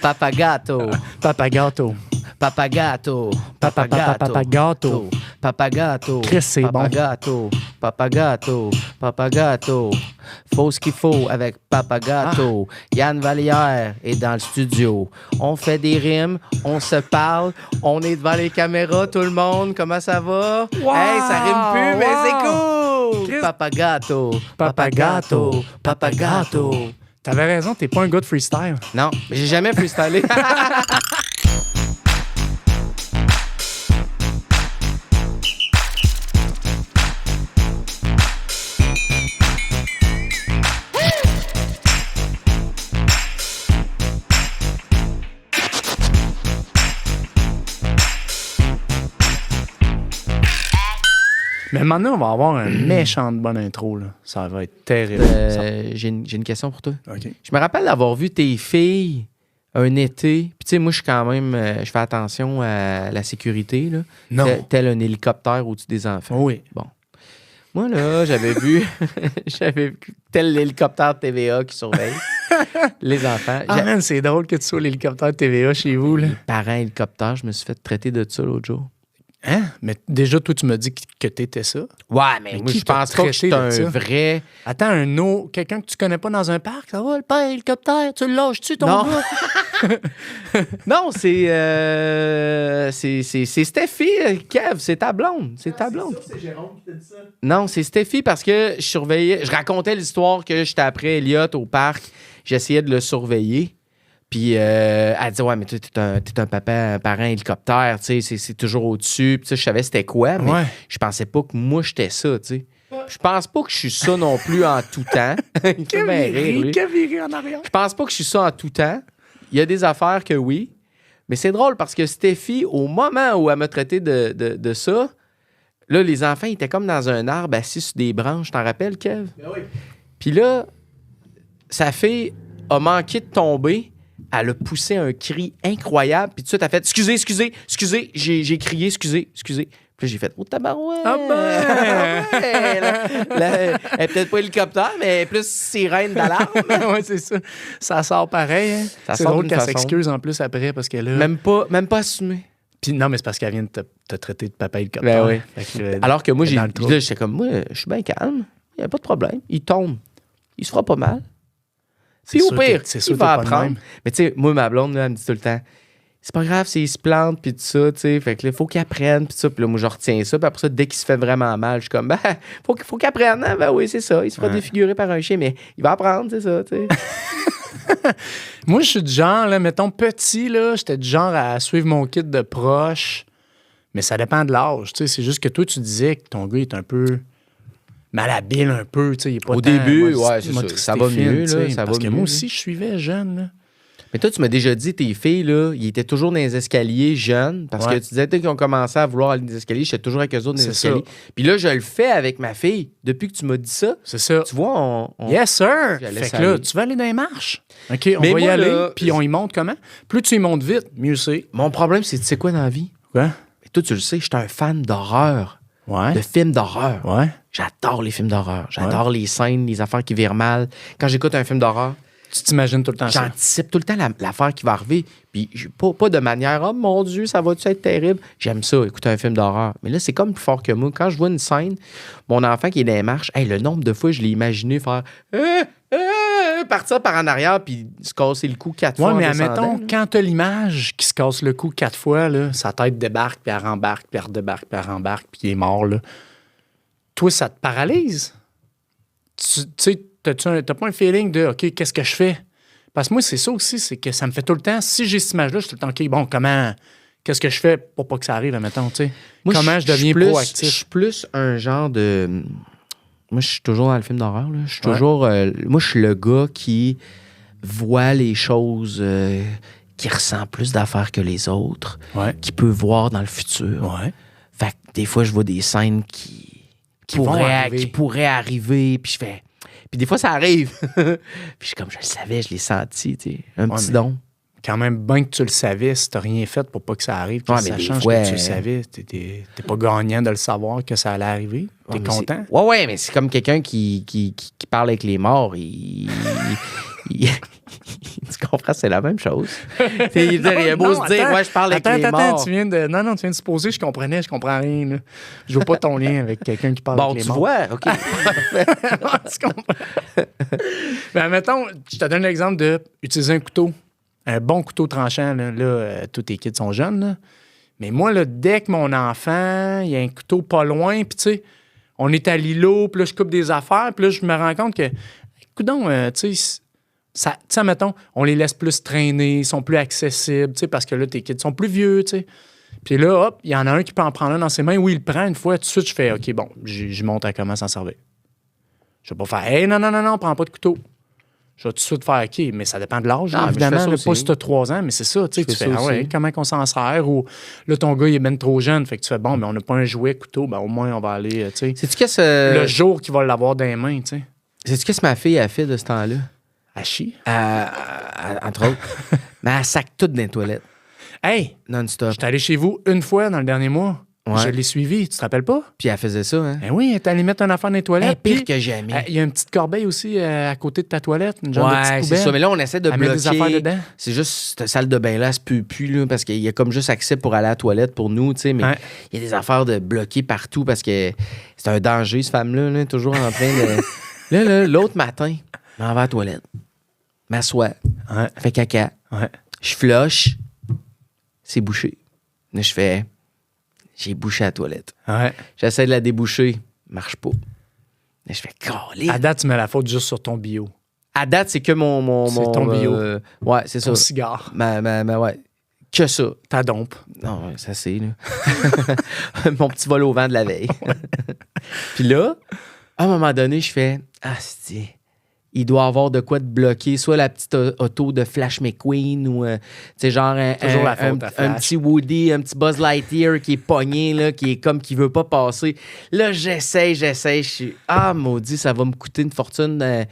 Papagato. Papagato. Papagato. Papagato. Papagato. Chris, c'est bon. Papagato. Faut ce qu'il faut avec Papagato. Yann Vallière est dans le studio. On fait des rimes, on se parle, on est devant les caméras, tout le monde. Comment ça va? Wow! Hey, ça rime plus, mais c'est cool! Chris. Papagato. T'avais raison, t'es pas un gars de freestyle. Non, j'ai jamais freestylé. Mais maintenant, on va avoir un méchant de bonne intro. Là. Ça va être terrible. J'ai une question pour toi. OK. Je me rappelle d'avoir vu tes filles un été. Puis tu sais, moi, je suis quand même... je fais attention à la sécurité, là. Non. Tel un hélicoptère au-dessus des enfants. Oui. Bon. Moi, là, j'avais vu tel l'hélicoptère de TVA qui surveille les enfants. Ah, man, c'est drôle que tu sois l'hélicoptère TVA chez vous. Là. Parents hélicoptère, je me suis fait traiter de ça l'autre jour. Hein? Mais déjà, toi, tu m'as dit que t'étais ça. Ouais, mais moi, qui je t'a pense pas que traité je de suis un ça? vrai... Attends, quelqu'un que tu connais pas dans un parc, ça va, le père hélicoptère, tu le lâches-tu, ton Non. gars? Non, c'est Steffi, Kev, c'est ta blonde. C'est ta blonde. C'est Jérôme qui t'a dit ça. Non, c'est Steffi parce que je racontais l'histoire que j'étais après Elliot au parc. J'essayais de le surveiller. Puis elle dit, ouais, mais toi, t'es un papa, un parent hélicoptère, tu sais, c'est toujours au-dessus. Puis je savais c'était quoi, mais Ouais. je pensais pas que moi, j'étais ça, tu sais. Je pense pas que je suis ça non plus en tout temps. Il fait bien rire, lui. Caviré en arrière. Je pense pas que je suis ça en tout temps. Il y a des affaires que oui. Mais c'est drôle parce que Steffi, au moment où elle m'a traité de ça, là, les enfants ils étaient comme dans un arbre assis sur des branches. T'en rappelles, Kev? Ben oui. Puis là, sa fille a manqué de tomber. Elle a poussé un cri incroyable. Puis tout de suite, elle a fait excusez, j'ai crié, excusez. Puis là, j'ai fait oh tabarouette. Ah ben! Elle est peut-être pas hélicoptère, mais elle est plus sirène d'alarme. Ouais, c'est ça. Ça sort pareil. Hein? Ça C'est sort drôle d'une qu'elle façon. s'excuse en plus après parce qu'elle a... Même pas assumé. Puis non, mais c'est parce qu'elle vient de te traiter de papa hélicoptère. Ben oui. Fait que, Alors que moi, dans le trou. là, j'étais comme, moi, je suis bien calme. Il n'y a pas de problème. Il tombe. Il se fera pas mal. C'est Puis au sûr pire, que- c'est sûr il que va t'es pas de apprendre. même. Mais tu sais, moi, ma blonde, là, elle me dit tout le temps, c'est pas grave s'il se plante, puis tout ça, tu sais. Fait que là, il faut qu'il apprenne, puis ça. Puis là, moi, je retiens ça. Puis après ça, dès qu'il se fait vraiment mal, je suis comme, ben, faut qu'il apprenne. Hein? Ben oui, c'est ça. Il se fera défigurer par un chien, mais il va apprendre, c'est ça, tu sais. Moi, je suis du genre, là, mettons, petit, là, j'étais du genre à suivre mon kit de proche. Mais ça dépend de l'âge, tu sais. C'est juste que toi, tu disais que ton gars est un peu malhabile, un peu, tu sais. Il est pas Au tant début, motricité ouais, c'est ça. Ça va fine, mieux, tu sais. là, ça Parce va que mieux, moi là. aussi, je suivais jeune, là. Mais toi, tu m'as déjà dit, tes filles, là, ils étaient toujours dans les escaliers jeunes. Parce que Ouais. tu disais, dès qu'ils ont commencé à vouloir aller dans les escaliers, j'étais toujours avec eux autres dans les C'est escaliers. Puis là, je le fais avec ma fille. Depuis que tu m'as dit ça, C'est ça. tu vois, on Yes, sir! J'allais Fait que saluer. là, tu vas aller dans les marches. OK, on Mais va y moi, aller, là, puis on y monte comment? Plus tu y montes vite, mieux c'est. Mon problème, c'est, tu sais quoi dans la vie? Quoi? Mais toi, tu le sais, je suis un fan d'horreur, Ouais. de films d'horreur. Ouais. J'adore les films d'horreur. J'adore les scènes, les affaires qui virent mal. Quand j'écoute un film d'horreur, Tu t'imagines tout le temps ça. j'anticipe tout le temps l'affaire qui va arriver. Puis pas de manière, oh mon Dieu, ça va-tu être terrible? J'aime ça, écouter un film d'horreur. Mais là, c'est comme plus fort que moi. Quand je vois une scène, mon enfant qui est dans les marches, hey, le nombre de fois, je l'ai imaginé faire partir par en arrière puis se casser le cou 4 fois. Ouais, en mais descendant, admettons, là. quand t'as l'image qui se casse le cou 4 fois, là, sa tête débarque, puis elle rembarque, puis elle redébarque, puis elle rembarque, puis il est mort, là. Toi, ça te paralyse? Tu sais, t'as pas un feeling de, OK, qu'est-ce que je fais? Parce que moi, c'est ça aussi, c'est que ça me fait tout le temps, si j'ai cette image-là, je suis tout le temps, OK, bon, qu'est-ce que je fais pour pas que ça arrive, admettons, tu sais? Moi, Comment je deviens suis plus- proactif? Je suis plus un genre de... Moi, je suis toujours dans le film d'horreur. Là. Je suis Ouais. toujours... moi, je suis le gars qui voit les choses, qui ressent plus d'affaires que les autres, Ouais. qui peut voir dans le futur. Ouais. Fait que des fois, je vois des scènes qui vont pourraient arriver. puis je fais... Puis des fois, ça arrive. Puis je suis comme, je le savais, je l'ai senti, tu sais. Un Ouais, petit mais- don. Quand même, bien que tu le savais, si t'as rien fait pour pas que ça arrive, que Ouais, ça mais des change fois, que tu le savais, t'es pas gagnant de le savoir que ça allait arriver. T'es Ouais, mais content? Ouais, mais c'est comme quelqu'un qui parle avec les morts. Il Tu comprends, c'est la même chose. Il a beau se dire, ouais, je parle avec les morts. Tu viens de supposer, je comprends rien. Là. Je vois pas ton lien avec quelqu'un qui parle Bon, avec les tu morts. vois, OK. Tu comprends. Ben, mettons, je te donne l'exemple d'utiliser un couteau. Un bon couteau tranchant, là, tous tes kids sont jeunes, là. Mais moi, là, dès que mon enfant, il y a un couteau pas loin, puis tu sais, on est à l'îlot, puis là, je coupe des affaires, puis là, je me rends compte que, coudonc, tu sais, mettons, on les laisse plus traîner, ils sont plus accessibles, tu sais, parce que là, tes kids sont plus vieux, tu sais. Puis là, hop, il y en a un qui peut en prendre un dans ses mains. Oui, il le prend une fois, tout de suite, je fais, OK, bon, je monte à comment s'en servir. Je vais pas faire, hey, non, prends pas de couteau. Je vais tout de suite faire, OK, mais ça dépend de l'âge, évidemment. Là, pas si tu as 3 ans, mais c'est ça, tu sais, tu fais, ah ouais, comment qu'on s'en sert? Ou là, ton gars, il est ben trop jeune, fait que tu fais, bon, mais on n'a pas un jouet couteau, ben au moins, on va aller, tu sais. Sais-tu qu'est-ce le jour qu'il va l'avoir dans les mains, tu sais. Sais-tu qu'est-ce que ma fille a fait de ce temps-là? Elle chie. Entre autres. Mais elle sac tout dans les toilettes. Hey! Non-stop. J'étais allé chez vous une fois dans le dernier mois. Ouais. Je l'ai suivi, tu te rappelles pas? Puis elle faisait ça, hein? Ben oui, elle est allée mettre un affaire dans les toilettes. Pire que jamais. Il y a une petite corbeille aussi à côté de ta toilette, une genre de petite Ouais, poubelle. c'est ça. Mais là, on essaie de Elle met des affaires bloquer. dedans. C'est juste cette salle de bain-là, elle se peut plus, là, parce qu'il y a comme juste accès pour aller à la toilette pour nous, tu sais. Mais il y a des affaires de bloquer partout parce que c'est un danger, cette femme-là, là, toujours en train de. Là, l'autre matin, je m'en vais à la toilette. M'assois. Ouais. Fais caca. Ouais. Je flush. C'est bouché. Là, je fais. J'ai bouché la toilette. Ouais. J'essaie de la déboucher. Marche pas. Là, je fais calé. À date, tu mets la faute juste sur ton bio. À date, c'est que mon C'est ton bio. Ouais, c'est Ton ça. cigare. Ouais. Que ça. Ta dompe. Non, ouais, ça c'est, là. Mon petit vol au vent de la veille. Puis là, à un moment donné, je fais c'est. Il doit avoir de quoi te bloquer, soit la petite auto de Flash McQueen ou, tu sais, genre un petit Woody, un petit Buzz Lightyear qui est pogné, là, qui est comme qui veut pas passer. Là, j'essaie, je suis, maudit, ça va me coûter une fortune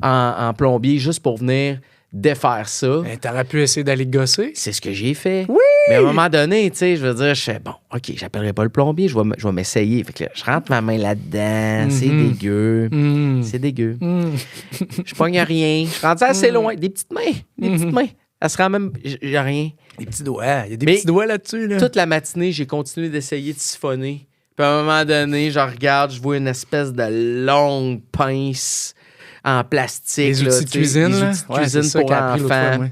en plombier juste pour venir défaire ça. T'aurais pu essayer d'aller gosser. C'est ce que j'ai fait. Oui! Mais à un moment donné, tu sais, je veux dire, je fais, bon, OK, j'appellerai pas le plombier, je vais m'essayer. Fait que là, je rentre ma main là-dedans, c'est dégueu. C'est dégueu. Je pogne rien. Je suis rendu assez loin. Des petites mains. Ça sera même, j'ai rien. Des petits doigts. Il y a des petits doigts là-dessus, là. Toute la matinée, j'ai continué d'essayer de siphonner. Puis à un moment donné, je regarde, je vois une espèce de longue pince en plastique. Les outils de cuisine, les outils de cuisine pour enfants.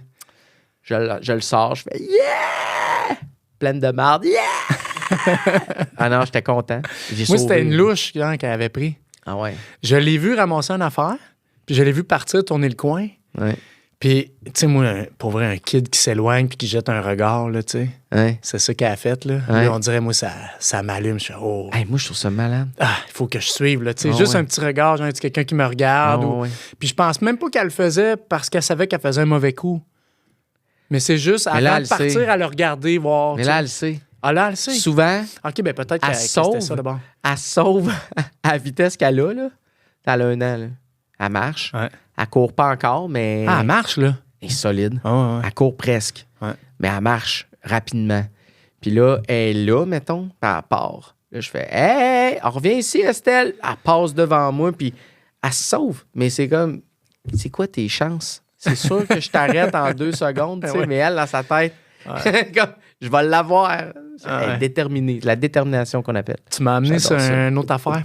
Je le sors, je fais « Yeah! » Pleine de marde. « Yeah! » Ah non, j'étais content. Moi, c'était une louche qu'elle avait pris. Ah ouais? Je l'ai vu ramasser une affaire, puis je l'ai vu partir, tourner le coin. Ouais. Puis, tu sais, moi, pour vrai, un kid qui s'éloigne puis qui jette un regard, là, tu sais. Ouais. C'est ça qu'elle a fait, là. Ouais. Là, on dirait, moi, ça m'allume. Je fais, oh. Hey, moi, je trouve ça malade. Il faut que je suive, là. Tu sais, juste un petit regard, genre, quelqu'un qui me regarde. Puis je pense même pas qu'elle le faisait parce qu'elle savait qu'elle faisait un mauvais coup. Mais c'est juste, avant de partir, à le regarder, voir. Mais là, elle sait. Ah, là, elle sait. Souvent, OK, ben peut-être qu'elle sauve ça d'abord. Elle sauve à la vitesse qu'elle a, là. Elle a 1 an, là. Elle marche. Ouais. Elle court pas encore, mais... Ah, elle marche, là. Elle est solide. Ouais. Elle court presque. Ouais. Mais elle marche rapidement. Puis là, elle est là, mettons, puis elle part. Là, je fais « Hey, reviens ici, Estelle! » Elle passe devant moi, puis elle se sauve. Mais c'est comme... C'est quoi tes chances? C'est sûr que je t'arrête en 2 secondes, tu sais, mais elle, dans sa tête, comme, je vais l'avoir. Elle est déterminée. La détermination qu'on appelle. Tu m'as amené sur une autre affaire.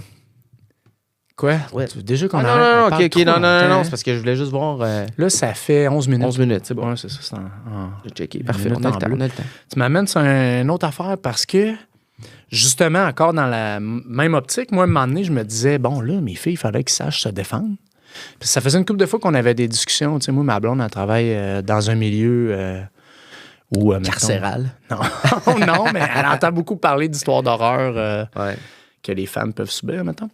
Quoi? Ouais. Déjà qu'on non, OK, non, c'est parce que je voulais juste voir... Là, ça fait 11 minutes. 11 minutes, c'est bon. Ouais, c'est ça. C'est J'ai checké. Parfait, on a le temps. Tu m'amènes sur une autre affaire parce que, justement, encore dans la même optique, moi, à un moment donné, je me disais, bon, là, mes filles, il fallait qu'ils sachent se défendre. Puis ça faisait une couple de fois qu'on avait des discussions. Tu sais, moi, ma blonde, elle travaille dans un milieu où... carcéral. Non. Non, mais elle entend beaucoup parler d'histoires d'horreur que les femmes peuvent subir, mettons.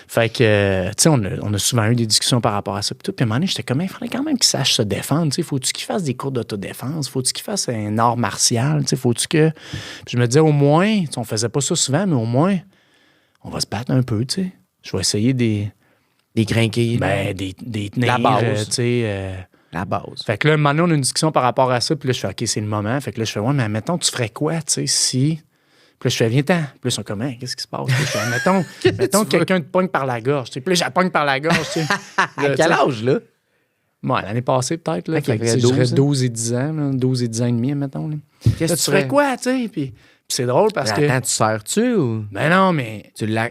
Fait que, tu sais, on a souvent eu des discussions par rapport à ça. Puis à un moment donné, j'étais comme, il fallait quand même qu'ils sachent se défendre. Tu sais, faut-tu qu'ils fassent des cours d'autodéfense? Faut-tu qu'ils fassent un art martial? Tu sais, faut-tu que... Puis je me disais, au moins, on faisait pas ça souvent, mais au moins, on va se battre un peu, tu sais. Je vais essayer des grinquer. Ben, des tenir, la base. tu sais... La base. Fait que là, maintenant, on a une discussion par rapport à ça. Puis là, je fais, OK, c'est le moment. Fait que là, je fais, ouais, mais admettons, tu ferais quoi, tu sais, si... Puis là, je fais, viens-t'en. Puis là, ils sont comme, hein, qu'est-ce qui se passe? Puis là, je fais, mettons que quelqu'un te pogne par la gorge. Tu sais. Puis là, je la pogne par la gorge. Tu sais. À quel âge, là? Ouais, l'année passée, peut-être. Là. Ok, Fait que, fait je dirais 12, 12 et 10 ans. Là, 12 et 10 ans et demi, mettons. Là. Qu'est-ce Là, que tu ferais quoi, tu sais? Puis c'est drôle parce que... Attends, tu sers-tu ou Ben non, mais tu l'as.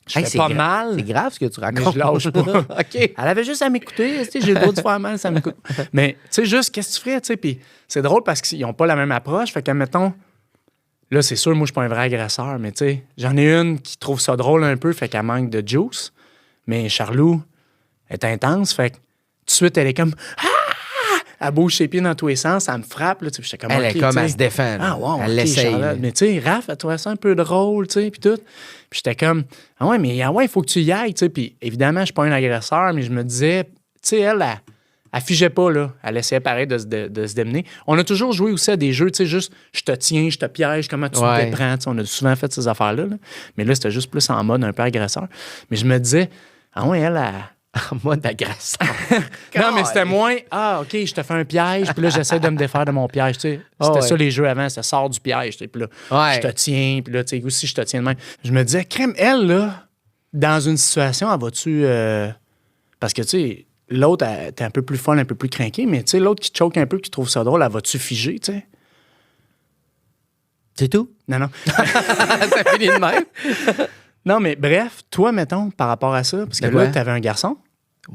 je fais pas mal. C'est grave ce que tu Mais racontes. je lâche pas. OK. Elle avait juste à m'écouter. Tu sais, j'ai le droit de faire mal, ça m'écoute. Mais, tu sais, juste, qu'est-ce que tu ferais, tu sais? Puis c'est drôle parce qu'ils n'ont pas la même approche. Fait que, mettons, là, c'est sûr, moi, je suis pas un vrai agresseur, mais tu sais, j'en ai une qui trouve ça drôle un peu, fait qu'elle manque de juice. Mais Charlot est intense, fait que tout de suite, elle est comme... Ah! Elle bouge ses pieds dans tous les sens, ça me frappe. Là, j'étais comme, Elle est OK, comme, tu sais. elle se défend. là. Ah, wow, Elle OK, l'essaye. Charlotte. là. Mais tu sais, Raph, elle trouvait ça un peu drôle, tu sais, puis tout. Puis j'étais comme, ah ouais, mais ah ouais, il faut que tu y ailles, tu sais. Puis évidemment, je suis pas un agresseur, mais je me disais, tu sais, elle figeait pas, là. Elle essayait pareil de se démener. On a toujours joué aussi à des jeux, tu sais, juste, je te tiens, je te piège, comment tu Ouais. te déprends, tu sais. On a souvent fait ces affaires-là, là. Mais là, c'était juste plus en mode un peu agresseur. Mais je me disais, ah ouais, elle En mode agresseur. non, mais c'était moins, ah, OK, je te fais un piège, puis là, j'essaie de me défaire de mon piège, tu sais. C'était ça, les jeux avant, ça sort du piège, tu sais. Puis là, Ouais. je te tiens, puis là, tu sais, aussi, je te tiens de même. Je me disais, crème, elle, là, dans une situation, elle va-tu. Parce que, tu sais, l'autre, t'es un peu plus folle, un peu plus craqué, mais, tu sais, l'autre qui te choque un peu, qui trouve ça drôle, elle va-tu figer, tu sais? C'est tout? Non, non. Ça finit de même. Non, mais bref, toi, mettons, par rapport à ça, parce que De quoi? là, t'avais un garçon,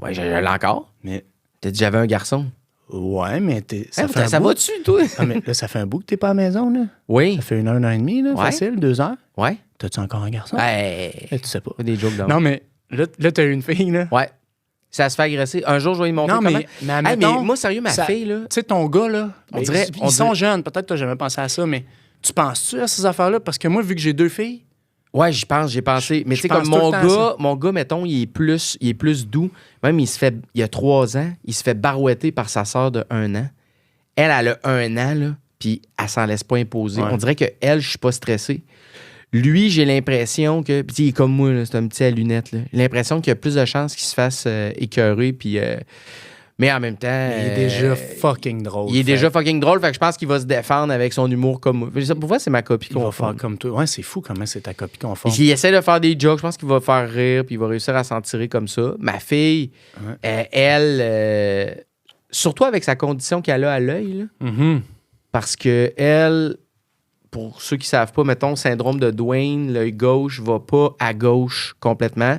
Ouais, je l'ai encore. mais. T'as dit j'avais un garçon. Ouais, mais ça Hein, fait un ça bout. va-tu, toi? Ah, mais là, ça fait un bout que t'es pas à la maison, là. Oui. Ça fait 1 heure et demie, là, Ouais. facile, 2 heures. Ouais. T'as-tu encore un garçon? Hey. Eh, tu sais pas. Pas des jokes Non, mais là t'as eu une fille, là. Ouais. Ça se fait agresser. Un jour, je vais lui montrer Non, comment. mais Hey, admettons, mais moi, sérieux, ma ça- fille, là. Tu sais, ton gars, là, On dirait- ils sont jeunes. Peut-être que t'as jamais pensé à ça, mais tu penses-tu à ces affaires-là? Parce que moi, vu que j'ai 2 filles, Ouais, j'y pense, j'ai pensé. Mais tu sais, pense comme tout le temps à mon gars, mettons, il est plus doux. Même, il y a 3 ans, il se fait barouetter par sa sœur de 1 an. Elle a 1 an, là, puis elle s'en laisse pas imposer. Ouais. On dirait que elle, je suis pas stressé. Lui, j'ai l'impression que. Puis il est comme moi, là, c'est un petit à lunettes. Là. J'ai l'impression qu'il y a plus de chances qu'il se fasse écœurer, puis. Mais en même temps. il est déjà fucking drôle. Il est Fait déjà fucking drôle, fait que je pense qu'il va se défendre avec son humour comme moi. Pour moi, c'est ma copie qu'il va conforme. faire comme toi. Ouais, c'est fou comment c'est ta copie conforme. Il essaie de faire des jokes, je pense qu'il va faire rire, puis il va réussir à s'en tirer comme ça. Ma fille, elle, surtout avec sa condition qu'elle a à l'œil, là, Mhm. parce que elle, pour ceux qui savent pas, mettons, syndrome de Duane, l'œil gauche va pas à gauche complètement.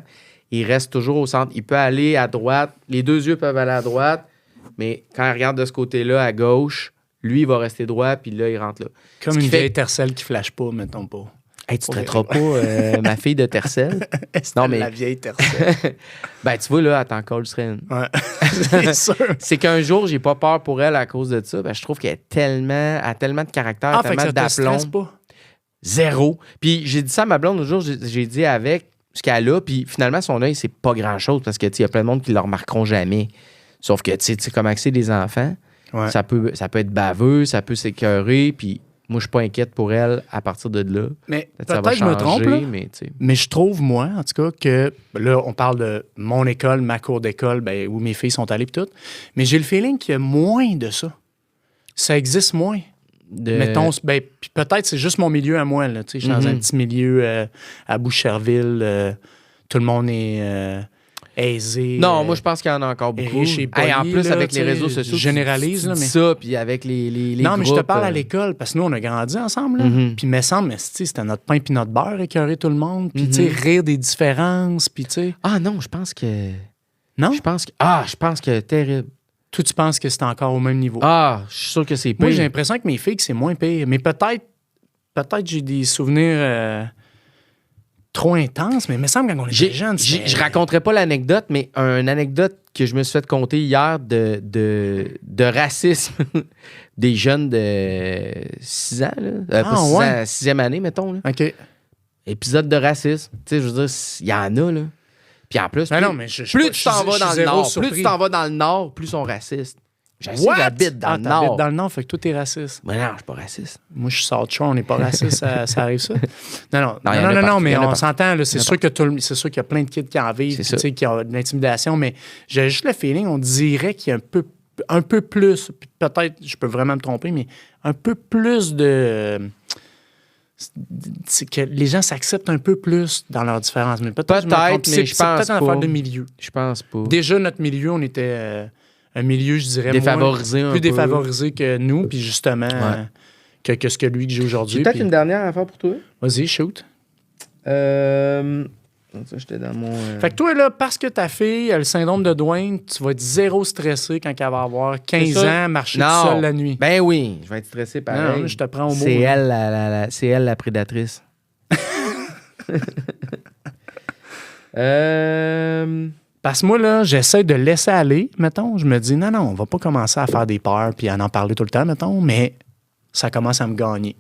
Il reste toujours au centre. Il peut aller à droite. Les 2 yeux peuvent aller à droite, mais quand il regarde de ce côté-là, à gauche, lui, il va rester droit, puis là, il rentre là. Comme Ce qui une fait- vieille tercelle qui flash pas, mettons pas. Hey, tu traiteras pas ma fille de tercelle? Non, mais La vieille tercelle. ben, tu vois, là, elle t'en collerait une. Ouais. C'est sûr. C'est qu'un jour, j'ai pas peur pour elle à cause de ça. Ben, je trouve qu'elle a tellement de caractère, Ah, fait que tellement ça te stresse d'aplomb. pas. Zéro. Puis j'ai dit ça à ma blonde l'autre jour, j'ai dit avec ce qu'elle a, puis finalement, son œil, c'est pas grand-chose parce que il y a plein de monde qui le remarqueront jamais. Sauf que, tu sais, comme c'est des enfants, Ouais. ça peut être baveux, ça peut s'écœurer, puis moi, je suis pas inquiète pour elle à partir de là. Mais Ça va peut-être je me trompe, changer, là. mais tu sais. Mais je trouve, moi, en tout cas, que là, on parle de mon école, ma cour d'école, ben, où mes filles sont allées pis tout. Mais j'ai le feeling qu'il y a moins de ça. Ça existe moins. Mettons, ben, puis peut-être c'est juste mon milieu à moi. Là, tu sais, je suis dans un petit milieu à Boucherville. Tout le monde est aisé. Non, moi, je pense qu'il y en a encore beaucoup. riche et poli, En plus, là, avec tu les sais, réseaux sociaux, je généralise, tu là, dis mais- ça, puis avec les Non, mais je te groupes, parle à l'école, parce que nous, on a grandi ensemble. Là. Mhm. Puis, il me semble, mais, tu sais, c'était notre pain puis notre beurre, écœurer tout le monde. Puis, tu sais, rire des différences. Puis, tu sais. Ah non, je pense que... Non? Je pense que terrible. Toi, tu penses que c'est encore au même niveau? Ah, je suis sûr que c'est pire. Moi, j'ai l'impression que mes filles, que c'est moins pire. Mais peut-être j'ai des souvenirs trop intenses, mais il me semble quand on était jeunes, Je raconterai pas l'anecdote, mais une anecdote que je me suis fait conter hier de racisme des jeunes de 6 ans, là. Pas 6 ouais? ans, 6e année, mettons. Là. OK. Épisode de racisme. Tu sais, je veux dire, il y en a, là. Puis en plus, Ben plus, non, mais je plus tu t'en vas dans le zéro nord, surpris. plus tu t'en vas dans le nord, plus ils sont racistes. J'habite dans le t'habites nord. dans le Nord, fait que toi, t'es raciste. Mais non, je suis pas raciste. Moi, je suis South-Shore, on n'est pas raciste, ça arrive ça. Non, il y en a partout, mais il y en a on partout. s'entend, là, c'est Il y en a sûr c'est sûr qu'il y a plein de kids qui en vivent, C'est puis, ça. tu sais, qui ont de l'intimidation, mais j'ai juste le feeling, on dirait qu'il y a un peu plus, puis peut-être, je peux vraiment me tromper, mais un peu plus de... c'est que les gens s'acceptent un peu plus dans leurs différences. Mais peut-être, je me trompe, Peut-être, mais je c'est pense peut-être une pas. affaire de milieu. Je pense pas. Déjà, notre milieu, on était un milieu, je dirais, Défavorisé un plus peu. défavorisé que nous, puis justement, que ce que lui que j'ai aujourd'hui. J'ai peut-être puis- une dernière affaire pour toi. Vas-y, shoot. Ça, j'étais dans mon... Fait que toi, là, parce que ta fille a le syndrome de Duane, tu vas être zéro stressé quand elle va avoir 15 ça? ans, marcher Non. tout seul la nuit. Ben oui, je vais être stressé pareil. Non, je te prends au mot. C'est là. elle, c'est elle la prédatrice. Parce que moi, là, j'essaie de laisser aller, mettons. Je me dis, non, on va pas commencer à faire des peurs puis à en parler tout le temps, mettons, mais ça commence à me gagner.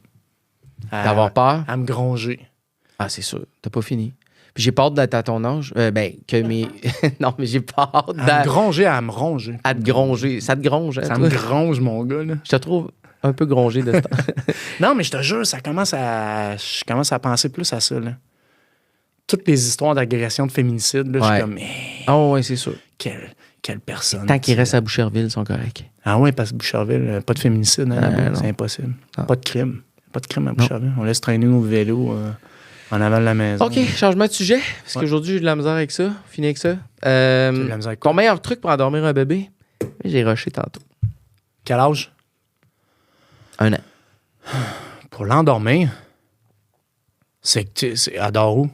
D'avoir peur? À me gronger. Ah, c'est sûr. T'as pas fini. Puis j'ai pas hâte d'être à ton âge. Que mes... non, mais j'ai pas hâte À me gronger, à me ronger. à te gronger. Ça te gronge, hein, Ça toi? me gronge, mon gars, là. Je te trouve un peu grongé de ce temps. Non, mais je te jure, je commence à penser plus à ça, là. Toutes les histoires d'agression, de féminicide, là, je Ouais. suis comme, Oh, oui, c'est sûr. quelle personne. Tant qu'ils restent à Boucherville, ils sont corrects. Ah ouais, parce que Boucherville, pas de féminicide, hein, là-bas, non. c'est impossible. Non. Pas de crime. Pas de crime à Boucherville. On laisse traîner nos vélos en avant de la maison. OK, changement de sujet. Parce qu'aujourd'hui, j'ai de la misère avec ça. Fini avec ça. T'as de la misère avec quoi? Ton meilleur truc pour endormir un bébé? J'ai rushé tantôt. Quel âge? 1 an. Pour l'endormir, c'est que adore où?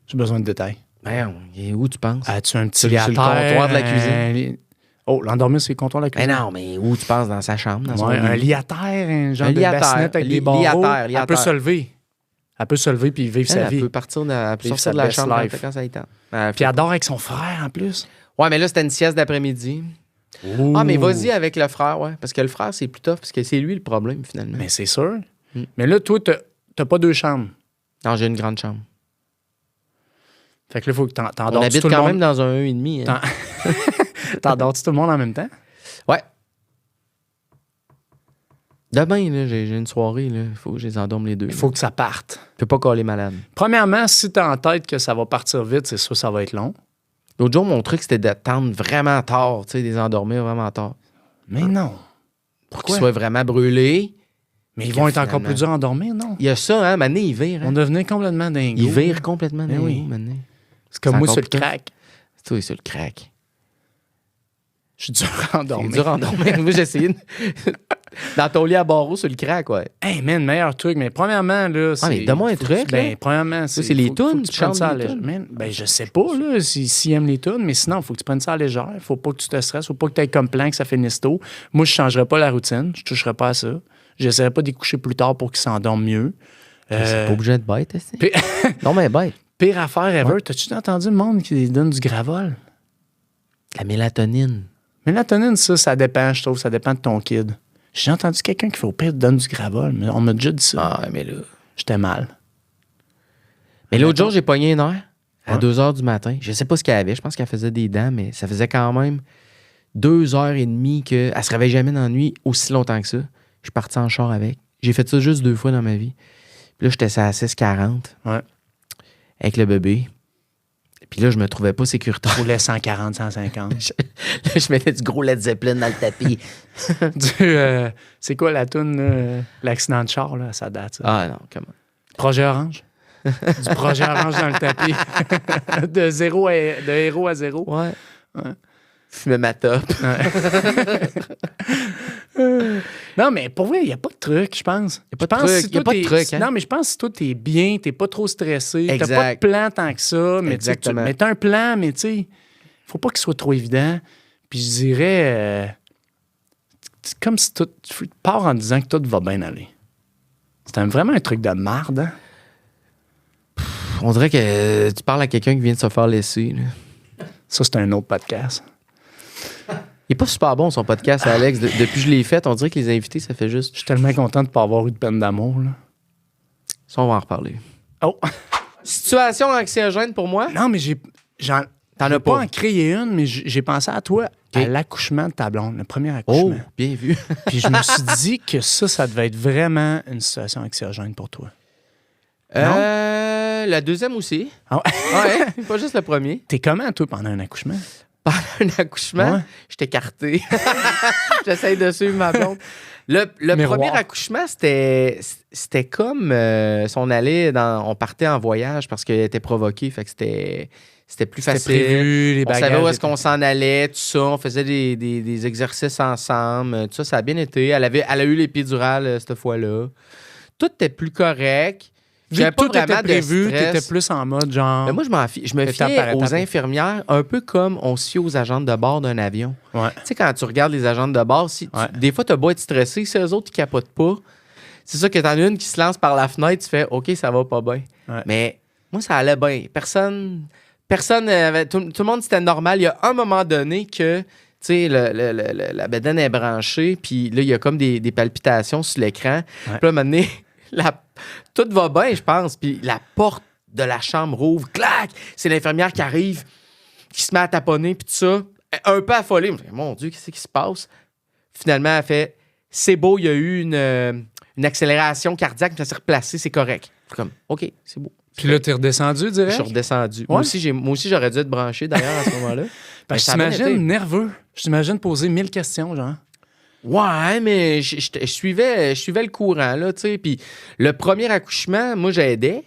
J'ai besoin de détails. Ben, où tu penses? As-tu un petit Sur lit le à terre? comptoir de la cuisine. Oh, l'endormir, c'est le comptoir de la Ben cuisine? non, mais où tu penses? Dans sa chambre, dans son Ouais, un lit. lit à terre, un genre Un de lit à terre, bassinette avec lit- des barreaux. lit à terre, lit à Elle peut terre. se lever. Elle peut se lever puis vivre sa Elle vie. peut partir elle peut Vivre sortir sa de la best chambre life. quand ça y tente. Puis elle dort avec son frère, en plus. Ouais, mais là, c'était une sieste d'après-midi. Ah, mais vas-y avec le frère, ouais. Parce que le frère, c'est plus tough, parce que c'est lui le problème, finalement. Mais c'est sûr. Mm. Mais là, toi, t'as pas 2 chambres. Non, j'ai une grande chambre. Fait que là, il faut que On t'endors habite tout le quand monde. même dans un 1,5. Hein. T'endors-tu tout le monde en même temps? Ouais. Demain, là, j'ai une soirée, là. Il faut que je les endorme les deux. Il faut que ça parte. Je peux pas coller malade. Premièrement, si t'as en tête que ça va partir vite, c'est sûr ça va être long. L'autre jour, mon truc, c'était d'attendre vraiment tard, tu sais, les endormir vraiment tard. Mais non. Pour Pourquoi? qu'ils soient vraiment brûlés. Mais ils que vont être encore finalement- plus durs à endormir, non? Il y a ça, hein, maintenant, il vire. On Hein. devenait complètement dingue. Il vire complètement Ben dingo, oui. maintenant. C'est comme C'est moi encore sur le plus tough. crack. C'est sur le crack. Je suis dur à C'est endormir. dur à endormir. Moi, j'ai essayé dans ton lit à barreaux sur le crack, ouais. Hey, man, meilleur truc. Mais premièrement, là, c'est... mais donne-moi un faut- truc, Ben, là. premièrement, c'est les faut tunes, que tu tu prennes chantes ça à les légère. tunes. Man, ben, je sais pas, là, s'ils aiment les tunes, mais sinon, il faut que tu prennes ça à légère. Faut pas que tu te stresses. Faut pas que tu aies comme plan que ça finisse tôt. Moi, je changerais pas la routine. Je toucherais pas à ça. J'essaierais pas d'y coucher plus tard pour qu'ils s'endorment mieux. C'est pas obligé de bête, aussi. Puis- Non, mais bête. Pire affaire ever, t'as-tu entendu le monde qui donne du gravol? La mélatonine. Mélatonine, ça dépend, je trouve. Ça dépend de ton kid. J'ai entendu quelqu'un qui fait au pire donne du gravol, mais on m'a déjà dit ça. Ah, mais là. J'étais mal. Mais l'autre jour, j'ai pogné une heure à Ouais. 2 h du matin. Je sais pas ce qu'elle avait. Je pense qu'elle faisait des dents, mais ça faisait quand même 2 h 30 qu'elle se réveille jamais dans la nuit aussi longtemps que ça. Je suis parti en char avec. J'ai fait ça juste 2 fois dans ma vie. Puis là, j'étais à 6h40 Ouais. avec le bébé. Puis là, je me trouvais pas sécuritaire. Roulait 140, 150. Là, je mettais du gros Led Zeppelin dans le tapis. C'est quoi la toune, là? L'accident de char, là, ça date, ça. Ah non, comment? Projet Orange. Du projet Orange dans le tapis. de héros à zéro. Ouais. Ouais. Fumais ma top. Non, mais pour vrai, il n'y a pas de truc, je pense. Y a pas de truc, y a pas de truc, hein? Non, mais je pense que si toi, t'es bien, t'es pas trop stressé, t'as Exact. pas de plan tant que ça, mais tu sais, Exactement. mais t'as un plan, mais tu sais, faut pas qu'il soit trop évident. Puis je dirais, c'est comme si tu pars en disant que tout va bien aller. C'est vraiment un truc de marde, hein? On dirait que tu parles à quelqu'un qui vient de se faire laisser. Là. Ça, c'est un autre podcast. Il est pas super bon, son podcast, Alex. Depuis que je l'ai fait, on dirait que les invités, ça fait juste... Je suis tellement content de pas avoir eu de peine d'amour, là. Ça, on va en reparler. Oh! Situation anxiogène pour moi? Non, mais T'en j'ai as pas pas. en créé une, mais j'ai pensé à toi, à l'accouchement de ta blonde, le premier Oh, accouchement. bien vu. Puis je me suis dit que ça devait être vraiment une situation anxiogène pour toi. La deuxième aussi. Ah ouais? Ouais, pas juste le premier. T'es comment, toi, pendant un accouchement? Pendant un accouchement, Ouais. j'étais écarté. J'essaye de suivre ma blonde. Le Miroir. premier accouchement, c'était comme si on partait en voyage parce qu'elle était provoquée. Fait que C'était plus C'était facile. prévu, les On savait bagages où est-ce étaient- qu'on s'en allait, tout ça. On faisait des exercices ensemble. Tout ça, ça a bien été. Elle a eu l'épidurale cette fois-là. Tout était plus correct. Vu J'avais que pas tout était vraiment de prévu, stress. t'étais plus en mode genre... Mais moi, je me étape fiais par aux étape. infirmières un peu comme on se fie aux agentes de bord d'un avion. Ouais. Tu sais, quand tu regardes les agentes de bord, Ouais. des fois, tu as beau être stressé, si eux autres, ils capotent pas. C'est ça que t'en as une qui se lance par la fenêtre, tu fais OK, ça va pas bien. Ouais. Mais moi, ça allait bien. Personne tout le monde, c'était normal. Il y a un moment donné que, tu sais, la bedaine est branchée, puis là, il y a comme des palpitations sur l'écran. Ouais. Puis là, à un moment donné, tout va bien, je pense. Puis la porte de la chambre rouvre, clac! C'est l'infirmière qui arrive, qui se met à taponner, puis tout ça. Un peu affolée. Je me dis, mon Dieu, qu'est-ce qui se passe? Finalement, elle fait, c'est beau, il y a eu une accélération cardiaque, ça s'est replacé, c'est correct. Je suis comme, OK, c'est beau. Puis là, t'es redescendu, Je direct? suis redescendu. Ouais. Moi aussi, j'aurais dû être branché d'ailleurs à ce moment-là. Mais Parce que ça a bien j'imagine été. nerveux. Je t'imagine poser 1000 questions, genre. Ouais, mais je suivais le courant, là, tu sais. Puis le premier accouchement, moi, j'aidais.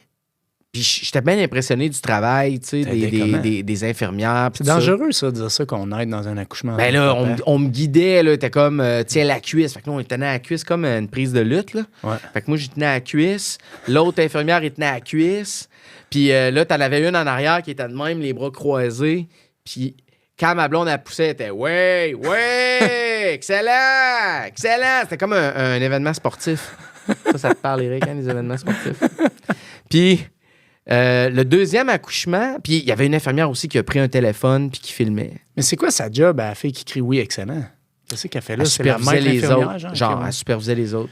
Puis j'étais bien impressionné du travail, tu sais, T'aidais comment? des infirmières. C'est puis tout ça. dangereux, ça, de dire ça, qu'on aide dans un accouchement. Ben là, on me guidait, là, t'es comme, tiens la cuisse. Fait que là, on tenait à la cuisse comme une prise de lutte, là. Ouais. Fait que moi, j'y tenais à la cuisse. L'autre infirmière, il tenait à la cuisse. Puis là, t'en avais une en arrière qui était de même, les bras croisés. Puis quand ma blonde, elle poussait, elle était « Ouais, excellent, excellent! » C'était comme un événement sportif. Ça te parle, Eric, hein, les événements sportifs. Puis le deuxième accouchement, puis il y avait une infirmière aussi qui a pris un téléphone puis qui filmait. Mais c'est quoi sa job à la fille qui crie oui, excellent? Qu'est-ce qu'elle fait là? Elle C'est la supervisait mère les infirmière, autres. genre? Elle supervisait les autres.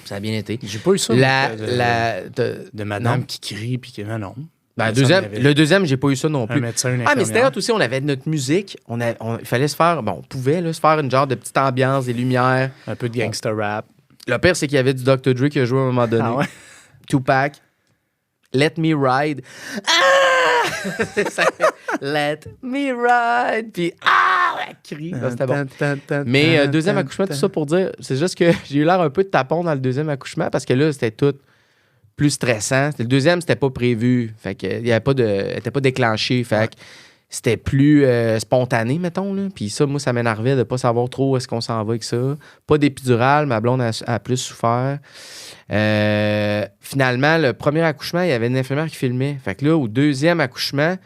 Ça a bien été. J'ai pas eu ça. De madame non. qui crie puis qui... Non. Ben, Ça, on avait le deuxième, j'ai pas eu ça non un plus. médecin, une Ah, mais c'était infirmière. hot aussi, on avait notre musique. Il fallait se faire, bon, on pouvait là, se faire une genre de petite ambiance, des lumières. Un peu de gangster rap. Le pire, c'est qu'il y avait du Dr. Dre qui a joué à un moment donné. Ah ouais? Tupac. Let me ride. Ah! Ça fait, Let me ride. Puis, elle crie. Ça, c'était bon. Mais deuxième accouchement, tout ça pour dire, c'est juste que j'ai eu l'air un peu de tapon dans le deuxième accouchement parce que là, c'était tout plus stressant. Le deuxième, c'était pas prévu. Fait que il y avait pas elle était pas déclenché. Fait que c'était plus spontané, mettons. Là. Puis ça, moi, ça m'énervait de pas savoir trop où est-ce qu'on s'en va avec ça. Pas d'épidural, ma blonde a plus souffert. Finalement, le premier accouchement, il y avait une infirmière qui filmait. Fait que là, au deuxième accouchement,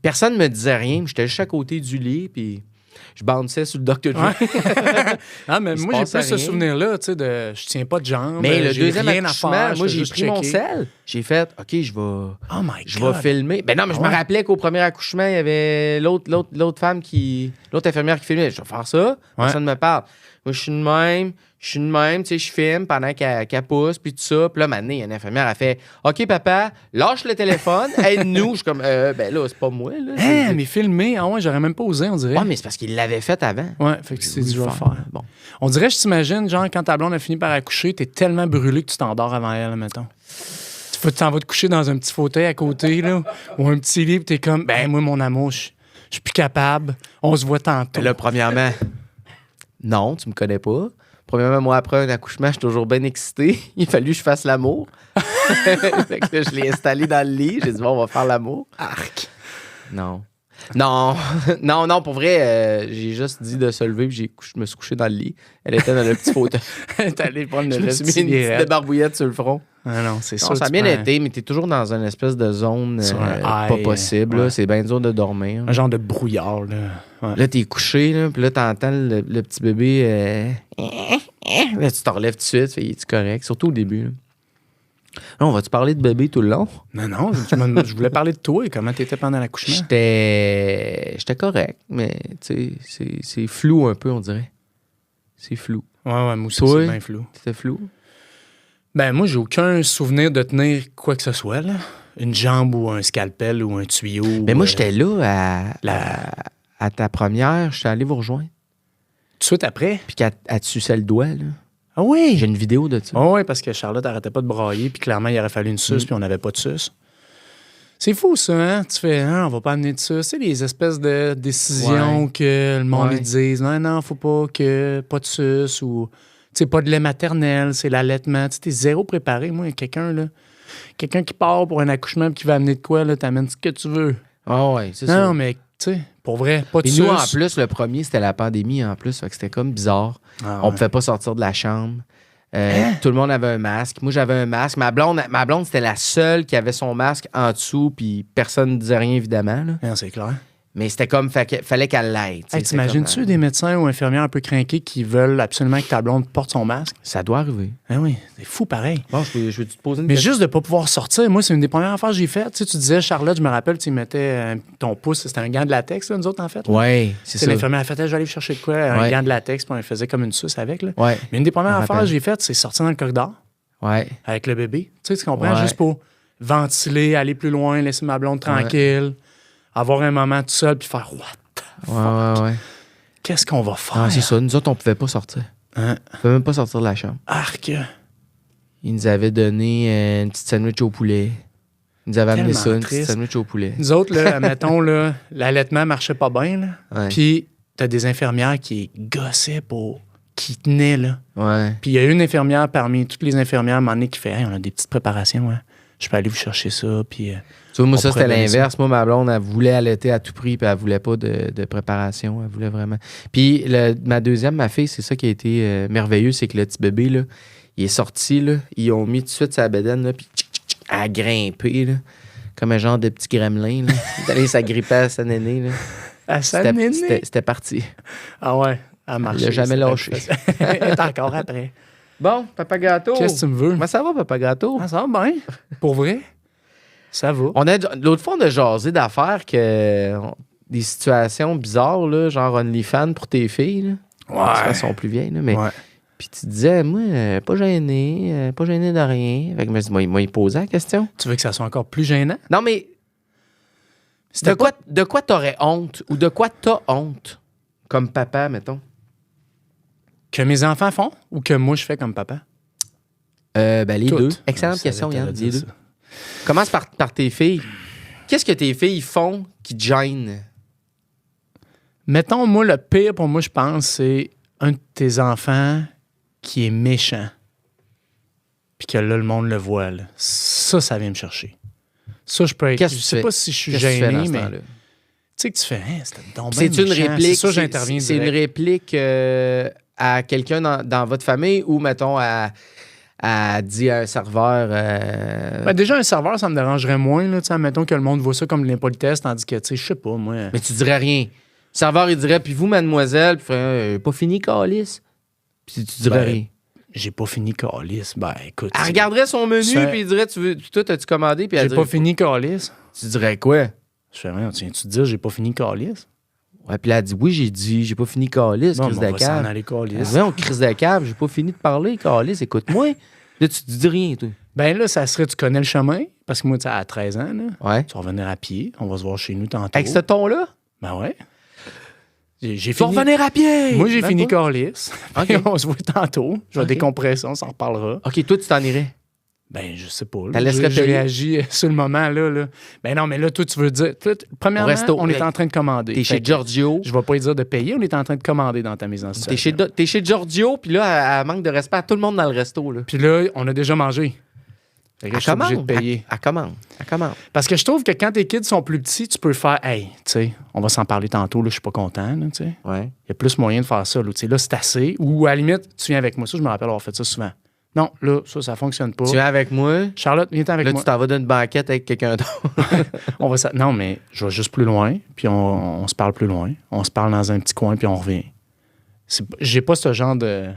personne ne me disait rien. J'étais juste à côté du lit, puis je bounçais sur le Dr. Dre. Ah, mais Il se moi, j'ai passe plus ce rien. souvenir-là, tu sais, de je tiens pas de jambes. Mais le j'ai deuxième rien à accouchement, faire, je moi, fais j'ai juste pris mon checker. sel. J'ai fait, OK, je vais... Oh my Je God. vais filmer. Ben non, mais je me Ouais. rappelais qu'au premier accouchement, il y avait l'autre infirmière qui filmait. Je vais faire ça. Personne ne me parle. Moi, je suis de même, tu sais, je filme pendant qu'elle pousse, puis tout ça. Puis là, maintenant, il y a une infirmière, elle fait OK, papa, lâche le téléphone, aide-nous. Je suis comme, ben là, c'est pas moi, là. Hein, mais filmé, ah ouais, j'aurais même pas osé, on dirait. Ouais, mais c'est parce qu'il l'avait fait avant. Ouais, fait que c'est voulu du je vais le faire. faire. Bon. On dirait, je t'imagine, genre, quand ta blonde a fini par accoucher, t'es tellement brûlé que tu t'endors avant elle, mettons. Tu t'en vas te coucher dans un petit fauteuil à côté, là, ou un petit lit, puis t'es comme, ben, moi, mon amour, je suis plus capable. On se voit tantôt. Là, premièrement, non, tu me connais pas. Premièrement, moi, après un accouchement, je suis toujours bien excité. Il a fallu que je fasse l'amour. Fait que là, je l'ai installé dans le lit. J'ai dit, bon, on va faire l'amour. Arc. Non. Non, pour vrai, j'ai juste dit de se lever puis je me suis couché dans le lit. Elle était dans le petit fauteuil. T'es allé prendre Je le me suis mis une petite débarbouillette sur le front. Ah non, c'est Non, sûr. ça a tu bien prends été, mais t'es toujours dans une espèce de zone Sur un pas high, possible. là. ouais. C'est bien dur de dormir. un genre de brouillard, là. Ouais. Là, t'es couché, là, puis là, t'entends le petit bébé. Là, tu te relèves tout de suite, fait, es-tu correct? Surtout au début. Là. Là, on va-tu parler de bébé tout le long? Non, je voulais parler de toi et comment t'étais pendant l'accouchement. J'étais correct, mais tu sais, c'est flou un peu, on dirait. C'est flou. Ouais, moi aussi, Toi? c'est bien flou. C'était flou? Ben, moi, j'ai aucun souvenir de tenir quoi que ce soit, là. Une jambe ou un scalpel ou un tuyau. Mais moi, j'étais là à ta première. J'étais allé vous rejoindre. Tout de suite après. Puis qu'elle te suçait le doigt, là. Ah oui! J'ai une vidéo de ça. Oui, parce que Charlotte arrêtait pas de brailler, puis clairement, il aurait fallu une suce, puis on n'avait pas de suce. C'est fou, ça, hein? Tu fais, on va pas amener de suce. C'est les espèces de décisions que le monde Ouais. ils disent. Non, faut pas de suce, ou, tu sais, pas de lait maternel, c'est l'allaitement. Tu sais, t'es zéro préparé. Moi, quelqu'un qui part pour un accouchement, puis qui va amener de quoi, là, t'amènes ce que tu veux. Ah ouais, c'est ça. Non, mais, tu sais, pour vrai, pas de Et nous, en suce. plus, le premier, c'était la pandémie en plus. Fait que c'était comme bizarre. Ah, On ouais. pouvait pas sortir de la chambre. Hein? Tout le monde avait un masque. Moi, j'avais un masque. Ma blonde, c'était la seule qui avait son masque en dessous, puis personne ne disait rien, évidemment. Là. Non, c'est clair. Mais c'était comme, fallait qu'elle l'aide. Hey, t'imagines-tu des médecins ou infirmières un peu crinqués qui veulent absolument que ta blonde porte son masque? Ça doit arriver. Ah oui, c'est fou pareil. Bon, je vais te poser une Mais question. juste de ne pas pouvoir sortir, moi, c'est une des premières affaires que j'ai faites. Tu sais, tu disais, Charlotte, je me rappelle, tu mettais ton pouce, c'était un gant de latex, là, nous autres, en fait. Là. Ouais, c'est C'est ça. l'infirmière a fait, Hey, je vais aller chercher de quoi, un Ouais. gant de latex, puis on faisait comme une suce avec. Là. Ouais. Mais une des premières Je me affaires que rappelle. j'ai faites, c'est sortir dans le corridor Ouais. avec le bébé. Tu sais, tu comprends? Ouais. Juste pour ventiler, aller plus loin, laisser ma blonde tranquille, avoir un moment tout seul, puis faire, what? Ouais. Qu'est-ce qu'on va faire? Ah, c'est ça. Nous autres, on pouvait pas sortir. Hein? On pouvait même pas sortir de la chambre. Arc. Ils nous avaient donné une petite sandwich au poulet. Ils nous avaient amené Tellement ça, une petite triste. sandwich au poulet. Nous autres, là, mettons, là, l'allaitement marchait pas bien, là. Ouais. Puis, t'as des infirmières qui gossaient qui tenaient, là. Ouais. Puis, il y a une infirmière parmi toutes les infirmières, à un moment donné, qui fait Hey, on a des petites préparations, hein. Je peux aller vous chercher ça, puis... Tu vois, moi, On ça, c'était pourrait donner l'inverse. Moi, ma blonde, elle voulait allaiter à tout prix, puis elle voulait pas de préparation. Elle voulait vraiment. Puis, ma fille, c'est ça qui a été merveilleux, c'est que le petit bébé, là, il est sorti, là, ils ont mis tout de suite sa bédaine, là, puis elle a grimpé, là, comme un genre de petit gremlin, là. Il est allé s'agripper à sa nénée, là. À sa nénée? C'était parti. Ah ouais, elle marche. Il a jamais lâché. Elle est encore après. Bon, Papa Gâteau. Qu'est-ce que tu me veux? Comment ça va, Papa Gâteau? Ah, ça va bien. Pour vrai? Ça va. L'autre fois, on a jasé d'affaires des situations bizarres, là, genre OnlyFans pour tes filles. Là. Ouais. Elles sont plus vieilles, là, mais. Ouais. Puis tu disais, moi, pas gêné de rien. Fait que moi, il m'a posé la question. Tu veux que ça soit encore plus gênant? Non, mais C'était de quoi t'aurais honte ou de quoi t'as honte comme papa, mettons? Que mes enfants font ou que moi je fais comme papa? Les Toutes. deux. Excellente Je savais question, que Yann. t'allais Les dire deux. ça. Commence par tes filles. Qu'est-ce que tes filles font qui te gêne? Mettons, moi, le pire pour moi, je pense, c'est un de tes enfants qui est méchant. Puis que là, le monde le voit. Là. Ça vient me chercher. Ça, je peux être. Qu'est-ce Je que tu sais fais? pas si je suis Qu'est-ce que tu fais gêné, dans ce mais. temps-là? Tu sais que tu fais, c'était donc C'est bien une méchant. réplique. C'est ça, j'interviens C'est une direct. réplique à quelqu'un dans votre famille ou, mettons, à dire à un serveur. Ben, déjà, un serveur, ça me dérangerait moins. Là, mettons que le monde voit ça comme de l'impolitesse, tandis que, tu sais, je sais pas, moi. Mais tu dirais rien. Le serveur, il dirait, puis vous, mademoiselle, puis il ferait, pas fini, calice. Puis tu dirais Ben, rien. J'ai pas fini calice. Ben, écoute. Elle regarderait son menu, c'est- puis il dirait, toi, as-tu commandé? Puis elle J'ai dirait, pas fini calice. Tu dirais quoi? Je fais rien. Tu viens-tu te dire, j'ai pas fini calice? Ouais, puis là, elle dit, oui, j'ai pas fini, calice, Bon, crise ben, on de va s'en cave. aller calice. Ouais, on crise de cave, j'ai pas fini de parler, calice, écoute-moi. Là, tu dis rien, toi. Ben là, ça serait, tu connais le chemin, parce que moi, tu sais, à 13 ans, là, Ouais. tu vas revenir à pied, on va se voir chez nous tantôt. Avec ce ton-là? Ben ouais. J'ai Tu vas fini. revenir à pied! Moi, j'ai Même fini pas. calice. OK. Puis on se voit tantôt. Je vais OK. décompresser, on s'en reparlera. OK, toi, tu t'en irais. Ben, je sais pas. là. T'as laisserais Je payer? réagis sur le moment, là. Ben non, mais là, toi, tu veux dire... Premièrement, resto. on est en train de commander. T'es Fait chez que Giorgio. Je vais pas lui dire de payer, on est en train de commander dans ta mise en situation. T'es chez Giorgio, puis là, elle manque de respect à tout le monde dans le resto. Là. Puis là, on a déjà mangé. Fait que je suis obligé de payer. Elle commande. Elle commande. Parce que je trouve que quand tes kids sont plus petits, tu peux faire, hey, tu sais, on va s'en parler tantôt, là, je suis pas content, là, tu sais. Ouais. Il y a plus moyen de faire ça, là, tu sais. Là, c'est assez. Ou à la limite, tu viens avec moi. Ça, je me rappelle avoir fait ça souvent. Non, là, ça fonctionne pas. Tu viens avec moi. Charlotte, viens avec Là, moi. tu t'en vas d'une banquette avec quelqu'un d'autre. On va Non, mais je vais juste plus loin, puis on se parle plus loin. On se parle dans un petit coin, puis on revient. J'ai pas ce genre de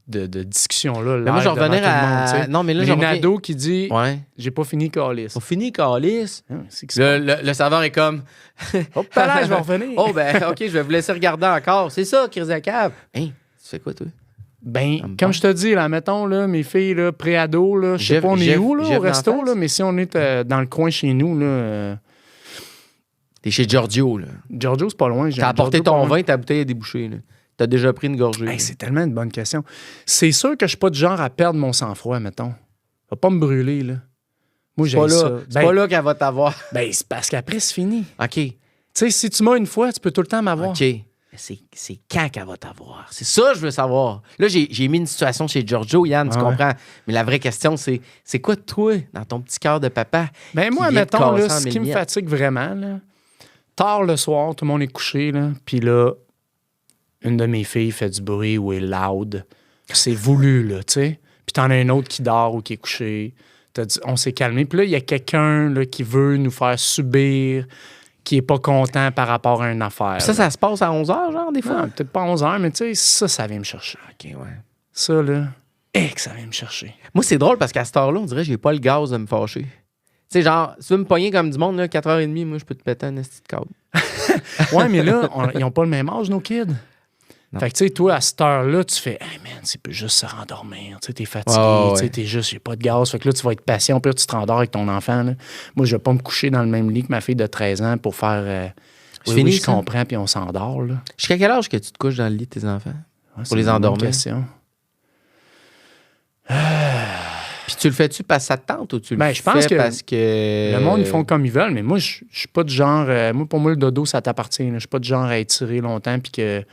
discussion-là. Mais moi, je vais revenir à. Non, mais là, je J'ai une reviens. ado qui dit Ouais. j'ai pas fini calice. On finit, calice. C'est que c'est Le serveur est comme. Hop là, je vais revenir. Oh, ben, OK, je vais vous laisser regarder encore. C'est ça, crise de cave. Hein, tu fais quoi, toi? Ben, Ça me comme parle. je te dis, là, mettons, là, mes filles, là, pré-ado, là, je sais Jeff- pas on est Jeff- où, là, Jeff au resto, d'en face? là, mais si on est dans le coin chez nous, là, T'es chez Giorgio, là. Giorgio, c'est pas loin. T'as apporté ton vin, ta bouteille est débouchée, là. T'as déjà pris une gorgée. Hey, c'est tellement une bonne question. C'est sûr que je suis pas du genre à perdre mon sang-froid, mettons. Va pas me brûler, là. Moi, C'est pas j'ai ça. là. C'est pas là qu'elle va t'avoir. Ben, c'est parce qu'après, c'est fini. OK. Tu sais, si tu m'as une fois, tu peux tout le temps m'avoir. OK. c'est quand qu'elle va t'avoir? C'est ça que je veux savoir. Là, j'ai mis une situation chez Giorgio, Yann, tu comprends? Mais la vraie question, c'est quoi, toi, dans ton petit cœur de papa? Ben moi, vient de mettons, là, casser en ce qui me miettes? fatigue vraiment, là, tard le soir, tout le monde est couché, là, puis là, une de mes filles fait du bruit ou est loud. C'est voulu, là, tu sais. Puis t'en as un autre qui dort ou qui est couché. On s'est calmé. Puis là, il y a quelqu'un là, qui veut nous faire subir, qui est pas content par rapport à une affaire. Puis ça se passe à 11h, genre, des fois? Non, peut-être pas 11h, mais tu sais, ça vient me chercher. OK, ouais. Ça, là, que ça vient me chercher. Moi, c'est drôle parce qu'à cette heure-là, on dirait que j'ai pas le gaz de me fâcher. Tu sais, genre, si tu veux me pogner comme du monde, là, 4h30, moi, je peux te péter un esti de câble. Ouais, mais là, ils ont pas le même âge, nos kids. Non. Fait que, tu sais, toi, à cette heure-là, tu fais, hey man, c'est peut juste se rendormir. Tu sais, t'es fatigué, tu sais, t'es juste, j'ai pas de gaz. Fait que là, tu vas être patient, puis là, tu te rendors avec ton enfant. Là. Moi, je vais pas me coucher dans le même lit que ma fille de 13 ans pour faire. Je comprends, puis on s'endort, là. Jusqu'à quel âge que tu te couches dans le lit de tes enfants? Ouais, pour les endormir? Question. Puis tu le fais-tu parce que ça te tente ou tu le Ben, je pense fais que parce que... Le monde, ils font comme ils veulent, mais moi, je suis pas du genre. Pour moi, le dodo, ça t'appartient. Je suis pas du genre à étirer longtemps, puis que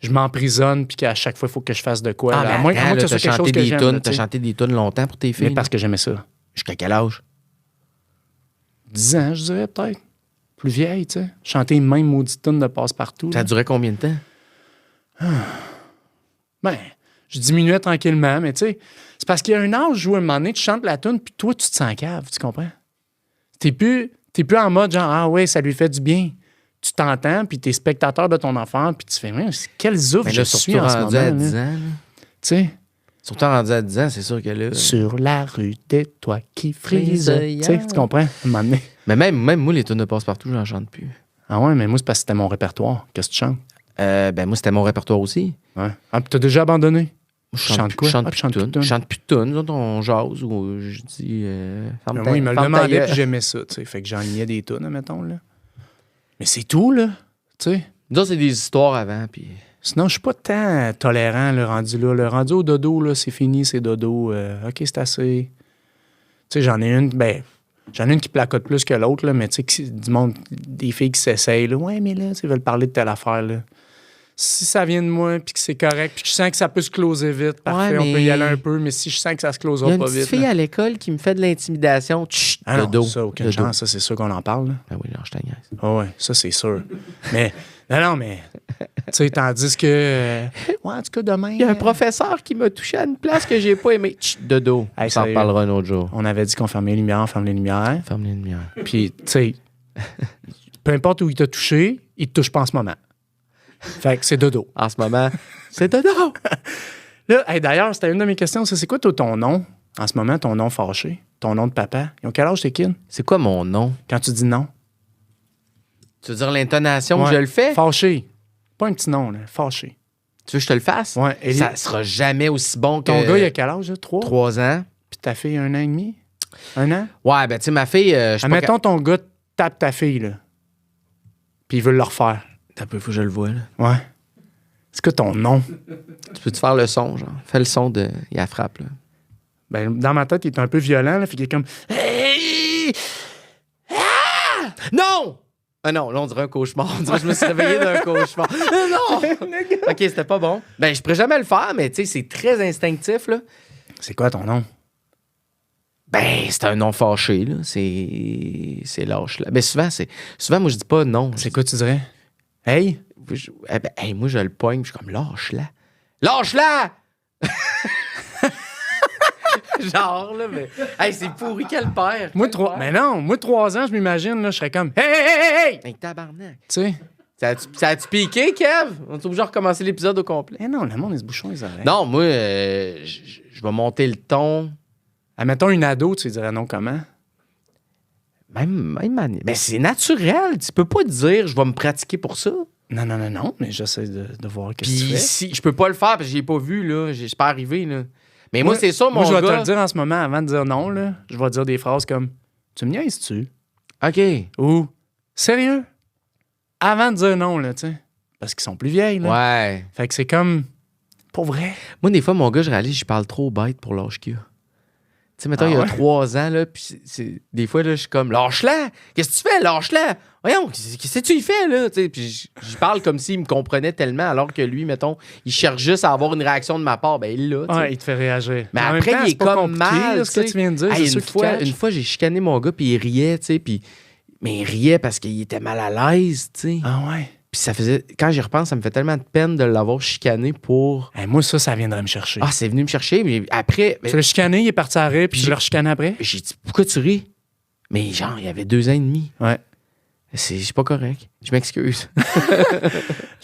je m'emprisonne, puis qu'à chaque fois, il faut que je fasse de quoi. Ah, là. mais À moins attends, que ce soit quelque chose que j'aime. T'as chanté des tunes longtemps pour tes filles? Mais parce que j'aimais ça. Jusqu'à quel âge? 10 ans, je dirais, peut-être. Plus vieille, tu sais. Chanter une même maudite tune de passe-partout. Ça a duré combien de temps? Ben, je diminuais tranquillement, mais tu sais, c'est parce qu'il y a un âge où, à un moment donné, tu chantes la tune, puis toi, tu te sens cave, tu comprends? T'es plus en mode genre, ah ouais, ça lui fait du bien. Tu t'entends, puis t'es spectateur de ton enfant, puis tu fais, mais quel zouf Mais je là, suis surtout en ce rendu moment. à 10 là. ans. là. Tu sais, Surtout rendu à 10 ans, c'est sûr que là... sur la rue, tais-toi qui frise. Tu sais, tu comprends? À un moment donné. Mais même moi, les tunes de passe-partout, j'en chante plus. Ah ouais, mais moi, c'est parce que c'était mon répertoire. Qu'est-ce que tu chantes? Ben moi, c'était mon répertoire aussi. Ouais. Ah, puis t'as déjà abandonné? Je chante quoi? Je chante Ah, plus tu chantes de tunes. plus de Je chante plus de tunes. Nous autres, on jase ou je dis... Moi, il me le demandait, puis j'aimais ça, tu sais. Fait que j'enlignais des tunes, mettons, là. Mais c'est tout, là. Tu sais. Nous autres, c'est des histoires avant, puis... Sinon, je suis pas tant tolérant, le rendu là. Le rendu au dodo, là, c'est fini, c'est dodo. OK, c'est assez. Tu sais, j'en ai une qui placote plus que l'autre, là, mais tu sais, du monde, des filles qui s'essayent, là. Ouais, mais là, tu sais, veulent parler de telle affaire, là. Si ça vient de moi, puis que c'est correct, puis que je sens que ça peut se closer vite, parfait, Ouais, on peut y aller un peu, mais si je sens que ça se Il y closera a une pas petite vite. fille là. à l'école qui me fait de l'intimidation. Chut, Ah de non, dos. ça, aucune De chance, dos. ça, c'est sûr qu'on en parle, là. Ben oui, non, je te niaise. Ah ouais, ça, c'est sûr. Mais, non, mais, tu sais, tandis que, ouais, en tout cas, demain. Il y a un professeur qui m'a touché à une place que j'ai pas aimé. Chut, de dos. Hey, On s'en sérieux? reparlera un autre jour. On avait dit qu'on fermait les lumières, on ferme les lumières. Ferme les lumières. Puis, tu sais, peu importe où il t'a touché, il te touche pas en ce moment. Fait que c'est dodo. En ce moment, c'est de dos. Là, hey, d'ailleurs, c'était une de mes questions. C'est quoi, toi, ton nom, en ce moment, ton nom fâché? Ton nom de papa? Ils ont quel âge, tes kids? C'est quoi mon nom? Quand tu dis non? Tu veux dire l'intonation Ouais. que je le fais? Fâché. Pas un petit nom, là. Fâché. Tu veux que je te le fasse? Ouais. Et Ça sera jamais aussi bon que... ton gars, il a quel âge, là? 3? 3 ans. Puis ta fille, 1 an et demi? 1 an? Ouais, ben tu sais, ma fille... je sais pas Admettons, ton gars tape ta fille, là. Puis il veut le refaire. T'as peu, faut que je le voie, là. Ouais. C'est quoi ton nom? Tu peux-tu faire le son, genre? Fais le son de... Il la frappe, là. Ben, dans ma tête, il est un peu violent, là. Fait qu'il est comme... Hey! Ah! Non! Ah non, là, on dirait un cauchemar. On dirait que je me suis réveillé d'un cauchemar. Non! OK, c'était pas bon. Ben, je pourrais jamais le faire, mais tu sais, c'est très instinctif, là. C'est quoi ton nom? Ben, c'est un nom fâché, là. C'est lâche, là. Ben, souvent, moi, je dis pas non. C'est quoi, tu dirais? Hey? Moi, je le pogne, puis je suis comme, lâche-la. Lâche-la! Genre, là, mais... Hey, c'est pourri quel père. Moi, 3 ans, je m'imagine, là, je serais comme... Hey, hey, hey, hey! Hey, tabarnak. Tu sais? Ça a-tu piqué, Kev? On est obligé de recommencer l'épisode au complet. Eh non, le monde, il se bouchon les oreilles. Non, moi, je vais monter le ton. Admettons une ado, tu dirais non comment? Même manière. Mais c'est naturel. Tu peux pas dire, je vais me pratiquer pour ça. Non, mais j'essaie de voir qu'est-ce que tu Puis fais. si je peux pas le faire parce que j'ai pas vu, là. C'est pas arrivé, là. Mais moi, c'est ça, mon Moi, je vais te gars. le dire en ce moment, avant de dire non, là. Je vais dire des phrases comme « Tu me niaises-tu? OK. » Ou « Sérieux? » Avant de dire non, là, tu sais. Parce qu'ils sont plus vieilles, là. Ouais. Fait que c'est comme... Pour vrai. Moi, des fois, mon gars, je réalise que je parle trop bête pour l'âge qu'il a. sais, mettons, il y a 3 ans, là, puis des fois, là, je suis comme, lâche-la! Qu'est-ce que tu fais? Lâche-la! Voyons, qu'est-ce que tu y fais, là? Tu sais, puis je parle comme s'il me comprenait tellement, alors que lui, mettons, il cherche juste à avoir une réaction de ma part. Ben, il l'a. Ouais, il te fait réagir. Mais en après, même temps, il est c'est pas comme compliqué, mal. là, ce que tu viens de dire. Hey, c'est une fois, j'ai chicané mon gars, puis il riait, tu sais, mais il riait parce qu'il était mal à l'aise, tu sais. Ah ouais? Puis ça faisait, quand j'y repense, ça me fait tellement de peine de l'avoir chicané pour. Hey, moi, ça viendrait me chercher. Ah, c'est venu me chercher, mais après. Tu l'as chicané, il est parti à rire, puis tu l'as rechicané après? J'ai dit, pourquoi tu ris? Mais genre, il y avait 2 ans et demi. Ouais. C'est pas correct. Je m'excuse.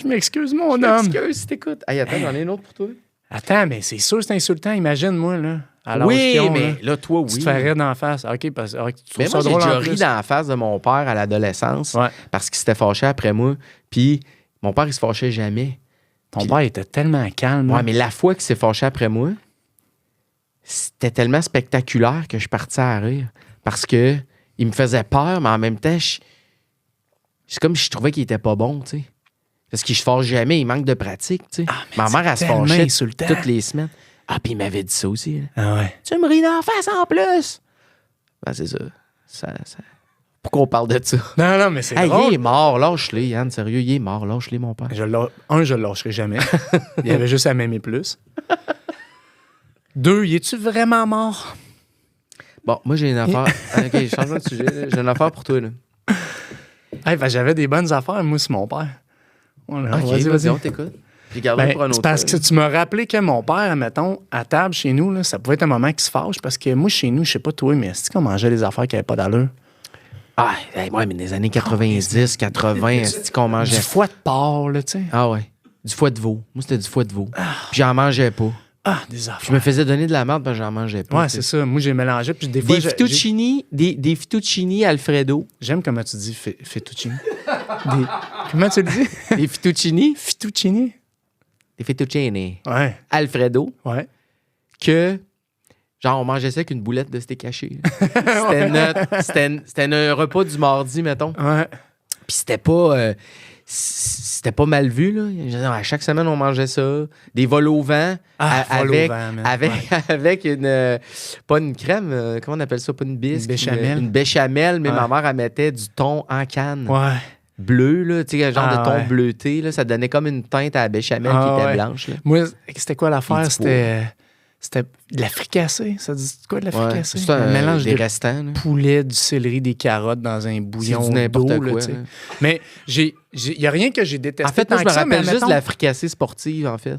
Je m'excuse, mon Je homme. m'excuse si t'écoutes. Hey, attends, j'en ai une autre pour toi. Attends, mais c'est sûr, c'est insultant. Imagine-moi, là. À l'âge Oui, qu'ils ont, mais là, là, toi, tu oui. te fais rire d'en face. OK, parce que tu trouves Mais ça moi, j'ai drôle déjà en ri plus. dans la face de mon père à l'adolescence Ouais. parce qu'il s'était fâché après moi. Puis mon père, il se fâchait jamais. Ton père était tellement calme. Ouais, là. mais la fois qu'il s'est fâché après moi, c'était tellement spectaculaire que je partais à rire. Parce que il me faisait peur, mais en même temps, c'est comme si je trouvais qu'il était pas bon, tu sais. Parce qu'il se fâche jamais, il manque de pratique, tu sais. Ah, mais Ma mère, elle se tellement fâchait insultant. toutes les semaines. Ah, puis il m'avait dit ça aussi. Là. Ah ouais. Tu me ris d'en face en plus! Ben, c'est ça. Pourquoi on parle de ça? Non, mais c'est Hey, drôle. il est mort, lâche-les, Yann, sérieux, il est mort, lâche-les, mon père. Je le lâcherai jamais. Il avait juste à m'aimer plus. 2, y es-tu vraiment mort? Bon, moi, j'ai une affaire. OK, changeons de sujet. Là. J'ai une affaire pour toi, là. Hey, ben, j'avais des bonnes affaires, moi, sur mon père. Voilà, OK, vas-y, on t'écoute. Puis garde-le Ben, pour un autre c'est parce que fois, tu m'as rappelé que mon père, mettons, à table chez nous, là, ça pouvait être un moment qui se fâche parce que moi, chez nous, je sais pas toi, mais est-ce qu'on mangeait des affaires qui n'avaient pas d'allure? Ah, hey, ouais, mais des années 90, 80, c'est qu'on mangeait. Du foie de porc, là, tu sais. Ah ouais. Du foie de veau. Moi, c'était du foie de veau. Puis j'en mangeais pas. Ah, des Je affaires. me faisais donner de la merde parce que j'en mangeais pas. Ouais, tu sais. c'est ça. Moi, j'ai mélangé. Puis des fois, Des fettuccini, des fettuccini Alfredo. J'aime comment tu dis fettuccine. Comment tu le dis? Des fettuccini. Fettuccine? Des fettuccini Ouais. Alfredo. Ouais. Que, genre, on mangeait ça avec une boulette de steak haché. C'était un repas du mardi, mettons. Ouais. Puis c'était pas mal vu, là. Je veux dire, à chaque semaine, on mangeait ça. Des vols au vent. Vol au vent, man. Avec une... pas une crème, comment on appelle ça? Pas une bisque. Une béchamel. Une béchamel, mais Ouais. ma mère, elle mettait du thon en canne. Ouais. Bleu, là. Tu sais, un genre Ah, de thon ouais. bleuté, là. Ça donnait comme une teinte à la béchamel qui Ah, était ouais. blanche, là. Moi, c'était quoi l'affaire? Petit C'était de la fricassée. Ça dit quoi de la Ouais. fricassée? C'est un mélange des de restants, là. poulet, du céleri, des carottes dans un C'est bouillon du n'importe d'eau, là, quoi, tu sais. là. Mais il n'y a rien que j'ai détesté. En fait, moi, je tant me que ça, mais rappelle juste mettons- de la fricassée sportive, en fait.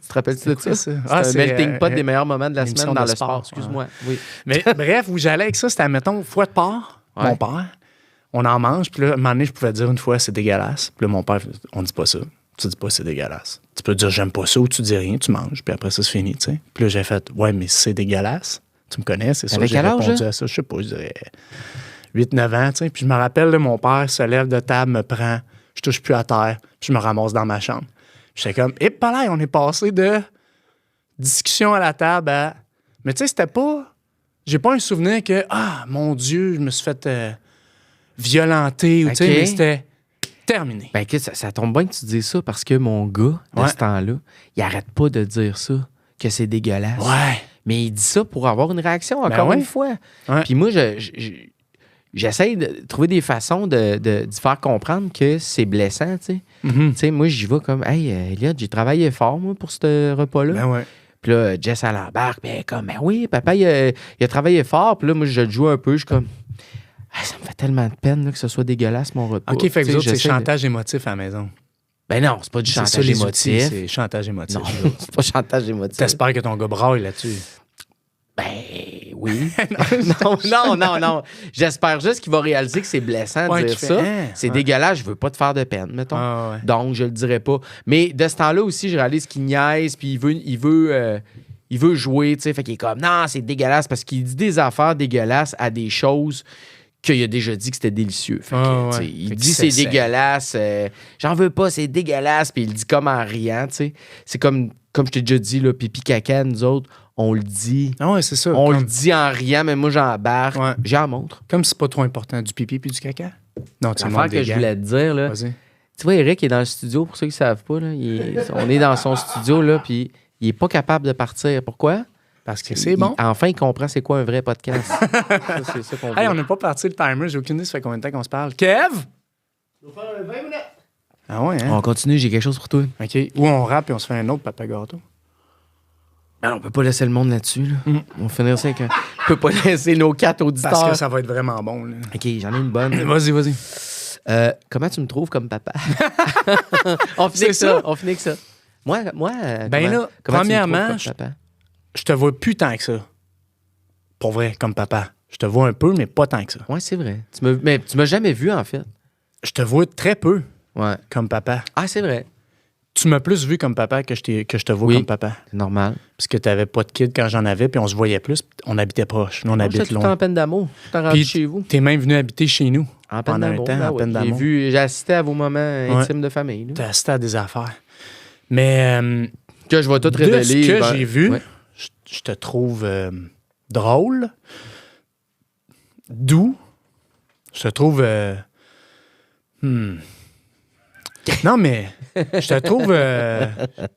Tu te rappelles-tu de C'est quoi, ça? ça? C'est Ah, un c'est, melting pot des meilleurs moments de la une semaine émission dans de le sport. sport. Excuse-moi. Oui. Mais bref, où j'allais avec ça, c'était, mettons, foie de porc, Ouais. mon père. On en mange, puis là, à un moment donné, je pouvais dire une fois, c'est dégueulasse. Puis là, mon père, on dit pas ça. Tu dis pas c'est dégueulasse. Tu peux dire j'aime pas ça ou tu dis rien, tu manges, puis après ça, c'est fini, tu sais. Puis là, j'ai fait, ouais, mais c'est dégueulasse. Tu me connais, c'est ça. Avec J'ai quel âge, répondu hein? à ça, je sais pas, je dirais 8-9 ans, tu sais. Puis je me rappelle, là, mon père se lève de table, me prend, je touche plus à terre, puis je me ramasse dans ma chambre. J'étais comme, et là, on est passé de discussion à la table à. Mais tu sais, c'était pas. J'ai pas un souvenir que, ah, mon Dieu, je me suis fait violenter, ou tu sais, Ok. mais c'était terminé. Ben, écoute, ça tombe bien que tu dises ça parce que mon gars, de Ouais. ce temps-là, il arrête pas de dire ça, que c'est dégueulasse. Ouais. Mais il dit ça pour avoir une réaction, encore ouais. une fois. Ouais. Puis moi, j'essaie de trouver des façons d'y faire comprendre que c'est blessant, tu sais. Mhm. Tu sais, moi, j'y vais comme, hey, Elliot, j'ai travaillé fort, moi, pour ce repas-là. Ben ouais. Puis là, Jess, elle embarque, ben comme, ben oui, papa, il a travaillé fort. Puis là, moi, je le joue un peu, je suis comme, ah, ça me fait tellement de peine là, que ce soit dégueulasse, mon repas. OK, fait que Tu sais, vous autres, c'est j'essaie de- chantage émotif à la maison. Ben non, c'est pas du C'est ça, chantage les outils, émotif. c'est chantage émotif. Non, c'est pas chantage émotif. T'espères que ton gars braille là-dessus. Ben oui. non. J'espère juste qu'il va réaliser que c'est blessant de Ouais, dire qu'il ça. fait, hein, C'est ouais. dégueulasse, je veux pas te faire de peine, mettons. Ah, ouais. Donc, je le dirai pas. Mais de ce temps-là aussi, je réalise qu'il niaise, puis il veut jouer, tu sais. Fait qu'il est comme, non, c'est dégueulasse, parce qu'il dit des affaires dégueulasses à des choses qu'il a déjà dit que c'était délicieux. Fait que, Ah, tu sais, ouais. il Fait dit qu'il c'est s'essaye. dégueulasse, j'en veux pas, c'est dégueulasse, puis il le dit comme en riant, tu sais. C'est comme je t'ai déjà dit, là, pipi caca, nous autres, on le dit. Ah ouais, c'est ça. On comme, le dit en riant, mais moi, j'embarque. Ouais. J'en montre. comme c'est pas trop important, du pipi puis du caca. Non, tu L'affaire que je voulais te dire, là. Vas-y. Tu vois, Eric est dans le studio, pour ceux qui ne savent pas. Là, on est dans son studio, là, puis il est pas capable de partir. Pourquoi? Parce que c'est bon. Enfin, il comprend c'est quoi un vrai podcast. Ça, c'est ça qu'on veut. Hey, on n'a pas parti le timer. J'ai aucune idée, ça fait combien de temps qu'on se parle. Kev? On va faire 20 minutes. Ah ouais, hein? On continue, j'ai quelque chose pour toi. OK. Ou on rappe et on se fait un autre papa gâteau. Alors, on peut pas laisser le monde là-dessus. Là. On va finir ça avec un... On peut pas laisser nos 4 auditeurs. Parce que ça va être vraiment bon. Là. OK, j'en ai une bonne. Vas-y. Comment tu me trouves comme papa? On finit C'est avec ça. ça. On finit avec ça. Moi Ben comment là, tu me trouves premièrement, comme papa? Je te vois plus tant que ça. Pour vrai, comme papa. Je te vois un peu, mais pas tant que ça. Ouais, c'est vrai. Mais tu m'as jamais vu, en fait. Je te vois très peu Ouais. comme papa. Ah, c'est vrai. Tu m'as plus vu comme papa que je te vois Oui. comme papa. C'est normal. Parce que tu n'avais pas de kid quand j'en avais, puis on se voyait plus. On habitait proche. Nous, on J'étais habite tout le temps loin. en peine d'amour. Tout le temps rendu Puis chez vous. t'es même venu habiter chez nous. En peine pendant un d'amour. temps, Ben en ouais. peine d'amour. J'ai assisté à vos moments intimes de famille. là. T'as assisté à des affaires. Mais Que je vais tout de révéler. ce que ben, j'ai vu, ouais. je te trouve drôle, doux. Je te trouve... Non, mais je te trouve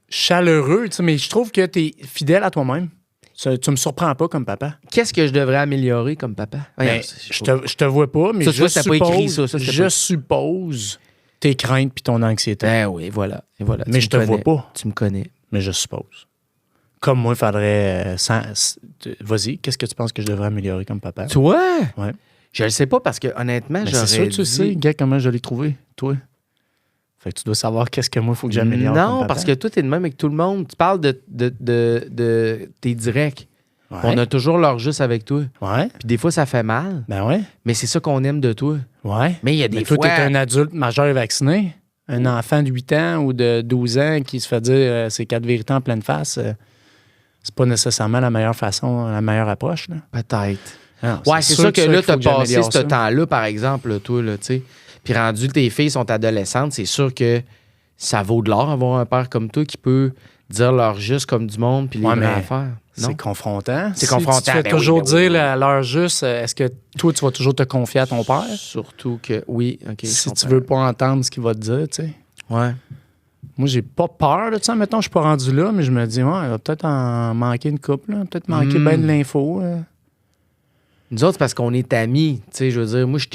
chaleureux, tu sais, mais je trouve que tu es fidèle à toi-même. Tu me surprends pas comme papa. Qu'est-ce que je devrais améliorer comme papa? Ben, je te vois pas, mais Ça, tu je vois, t'as pas écrit suppose, ça, c'était je pas- suppose tes craintes puis ton anxiété. Ben oui, voilà. Et voilà. Mais Tu je me te vois connais. pas. Tu me connais. Mais je suppose. Comme moi, il faudrait... Vas-y, qu'est-ce que tu penses que je devrais améliorer comme papa? Toi? Ouais. Je le sais pas parce que honnêtement, Mais j'aurais c'est sûr que tu dit- sais, gars, comment je l'ai trouvé, toi. Fait que tu dois savoir qu'est-ce que moi, il faut que j'améliore comme Non, papa. parce que toi, t'es de même avec tout le monde. Tu parles de tes directs. Ouais. On a toujours leur juste avec toi. Ouais, Puis des fois, ça fait mal. ben ouais, Mais c'est ça qu'on aime de toi. ouais. Mais il y a des Mais toi, fois... t'es un adulte majeur et vacciné. Un enfant de 8 ans ou de 12 ans qui se fait dire ses 4 vérités en pleine face, c'est pas nécessairement la meilleure façon, la meilleure approche. Là. Peut-être. Non, Ouais, c'est sûr que ça là, qu'il faut t'as que j'améliore passé ce ça. temps-là, par exemple, là, toi, là, tu sais. Puis rendu, tes filles sont adolescentes, c'est sûr que ça vaut de l'or avoir un père comme toi qui peut dire leur juste comme du monde puis les Ouais, vraies mais affaires. Non? C'est confrontant. C'est Si confrontant, tu te fais ben oui, toujours ben oui, dire ben oui. à l'heure juste, est-ce que toi, tu vas toujours te confier à ton père? Surtout que, oui, OK. je Si tu comprends. veux pas entendre ce qu'il va te dire, tu sais. Ouais. Moi, j'ai pas peur de ça. Mettons, je suis pas rendu là, mais je me dis, ouais, il va peut-être en manquer une couple, là. Peut-être manquer bien de l'info. Nous autres, c'est parce qu'on est amis. Tu sais, je veux dire, moi, je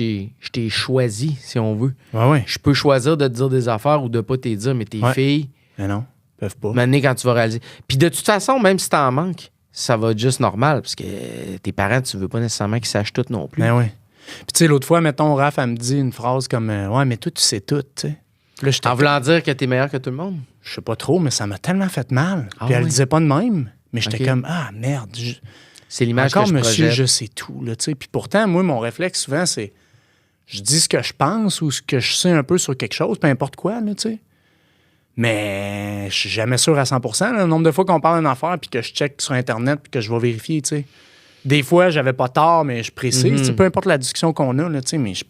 t'ai choisi, si on veut. Ouais. Je peux choisir de te dire des affaires ou de pas te dire, mais tes Ouais. filles, Mais non, ils peuvent pas. maintenant, quand tu vas réaliser. Puis de toute façon, même si t'en manques, ça va être juste normal parce que tes parents, tu veux pas nécessairement qu'ils sachent tout non plus. Ben oui. Puis, tu sais, l'autre fois, mettons, Raph, elle me dit une phrase comme ouais, mais toi, tu sais tout, tu sais. Puis là, j'étais En voulant dire que t'es meilleur que tout le monde. je sais pas trop, mais ça m'a tellement fait mal. Ah Puis elle oui? le disait pas de même. Mais j'étais Ok. comme, ah, merde. C'est l'image Encore, que je monsieur, projette. je sais tout, là, tu sais. Puis pourtant, moi, mon réflexe, souvent, c'est je dis ce que je pense ou ce que je sais un peu sur quelque chose, peu importe quoi, là, tu sais. Mais je suis jamais sûr à 100%. Là, le nombre de fois qu'on parle d'une affaire puis que je check sur Internet puis que je vais vérifier, tu sais. Des fois, j'avais pas tort, mais je précise. Mhm. Tu sais, peu importe la discussion qu'on a, là, tu sais, mais je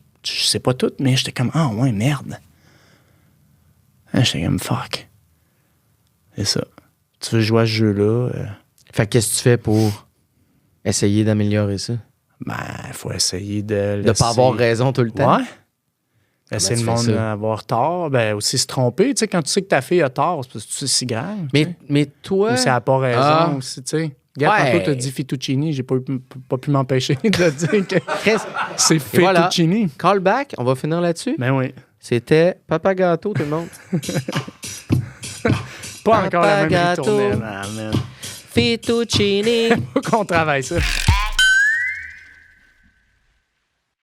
sais pas tout. Mais j'étais comme, ah ouais, merde. Hein, j'étais comme, fuck. C'est ça. Tu veux jouer à ce jeu-là? Fait que qu'est-ce que tu fais pour essayer d'améliorer ça? Ben, il faut essayer de De pas avoir raison tout le temps? Ouais. Laisser tu le fais monde ça? avoir tort. Ben, aussi se tromper. Tu sais, quand tu sais que ta fille a tort, c'est parce que c'est si grave. tu sais. Mais toi... Ou si elle n'a pas raison. Ah. Aussi, tu sais. Regarde, Ouais. tantôt, t'as dit Fettuccini. J'ai pas pu m'empêcher de dire que Chris, c'est Et voilà. Fettuccini. call back, on va finir là-dessus. Ben oui. C'était Papa Gâteau, tout le monde. Pas encore la même Gâteau. ritournelle. Ah, man. Fettuccini. Faut qu'on travaille ça.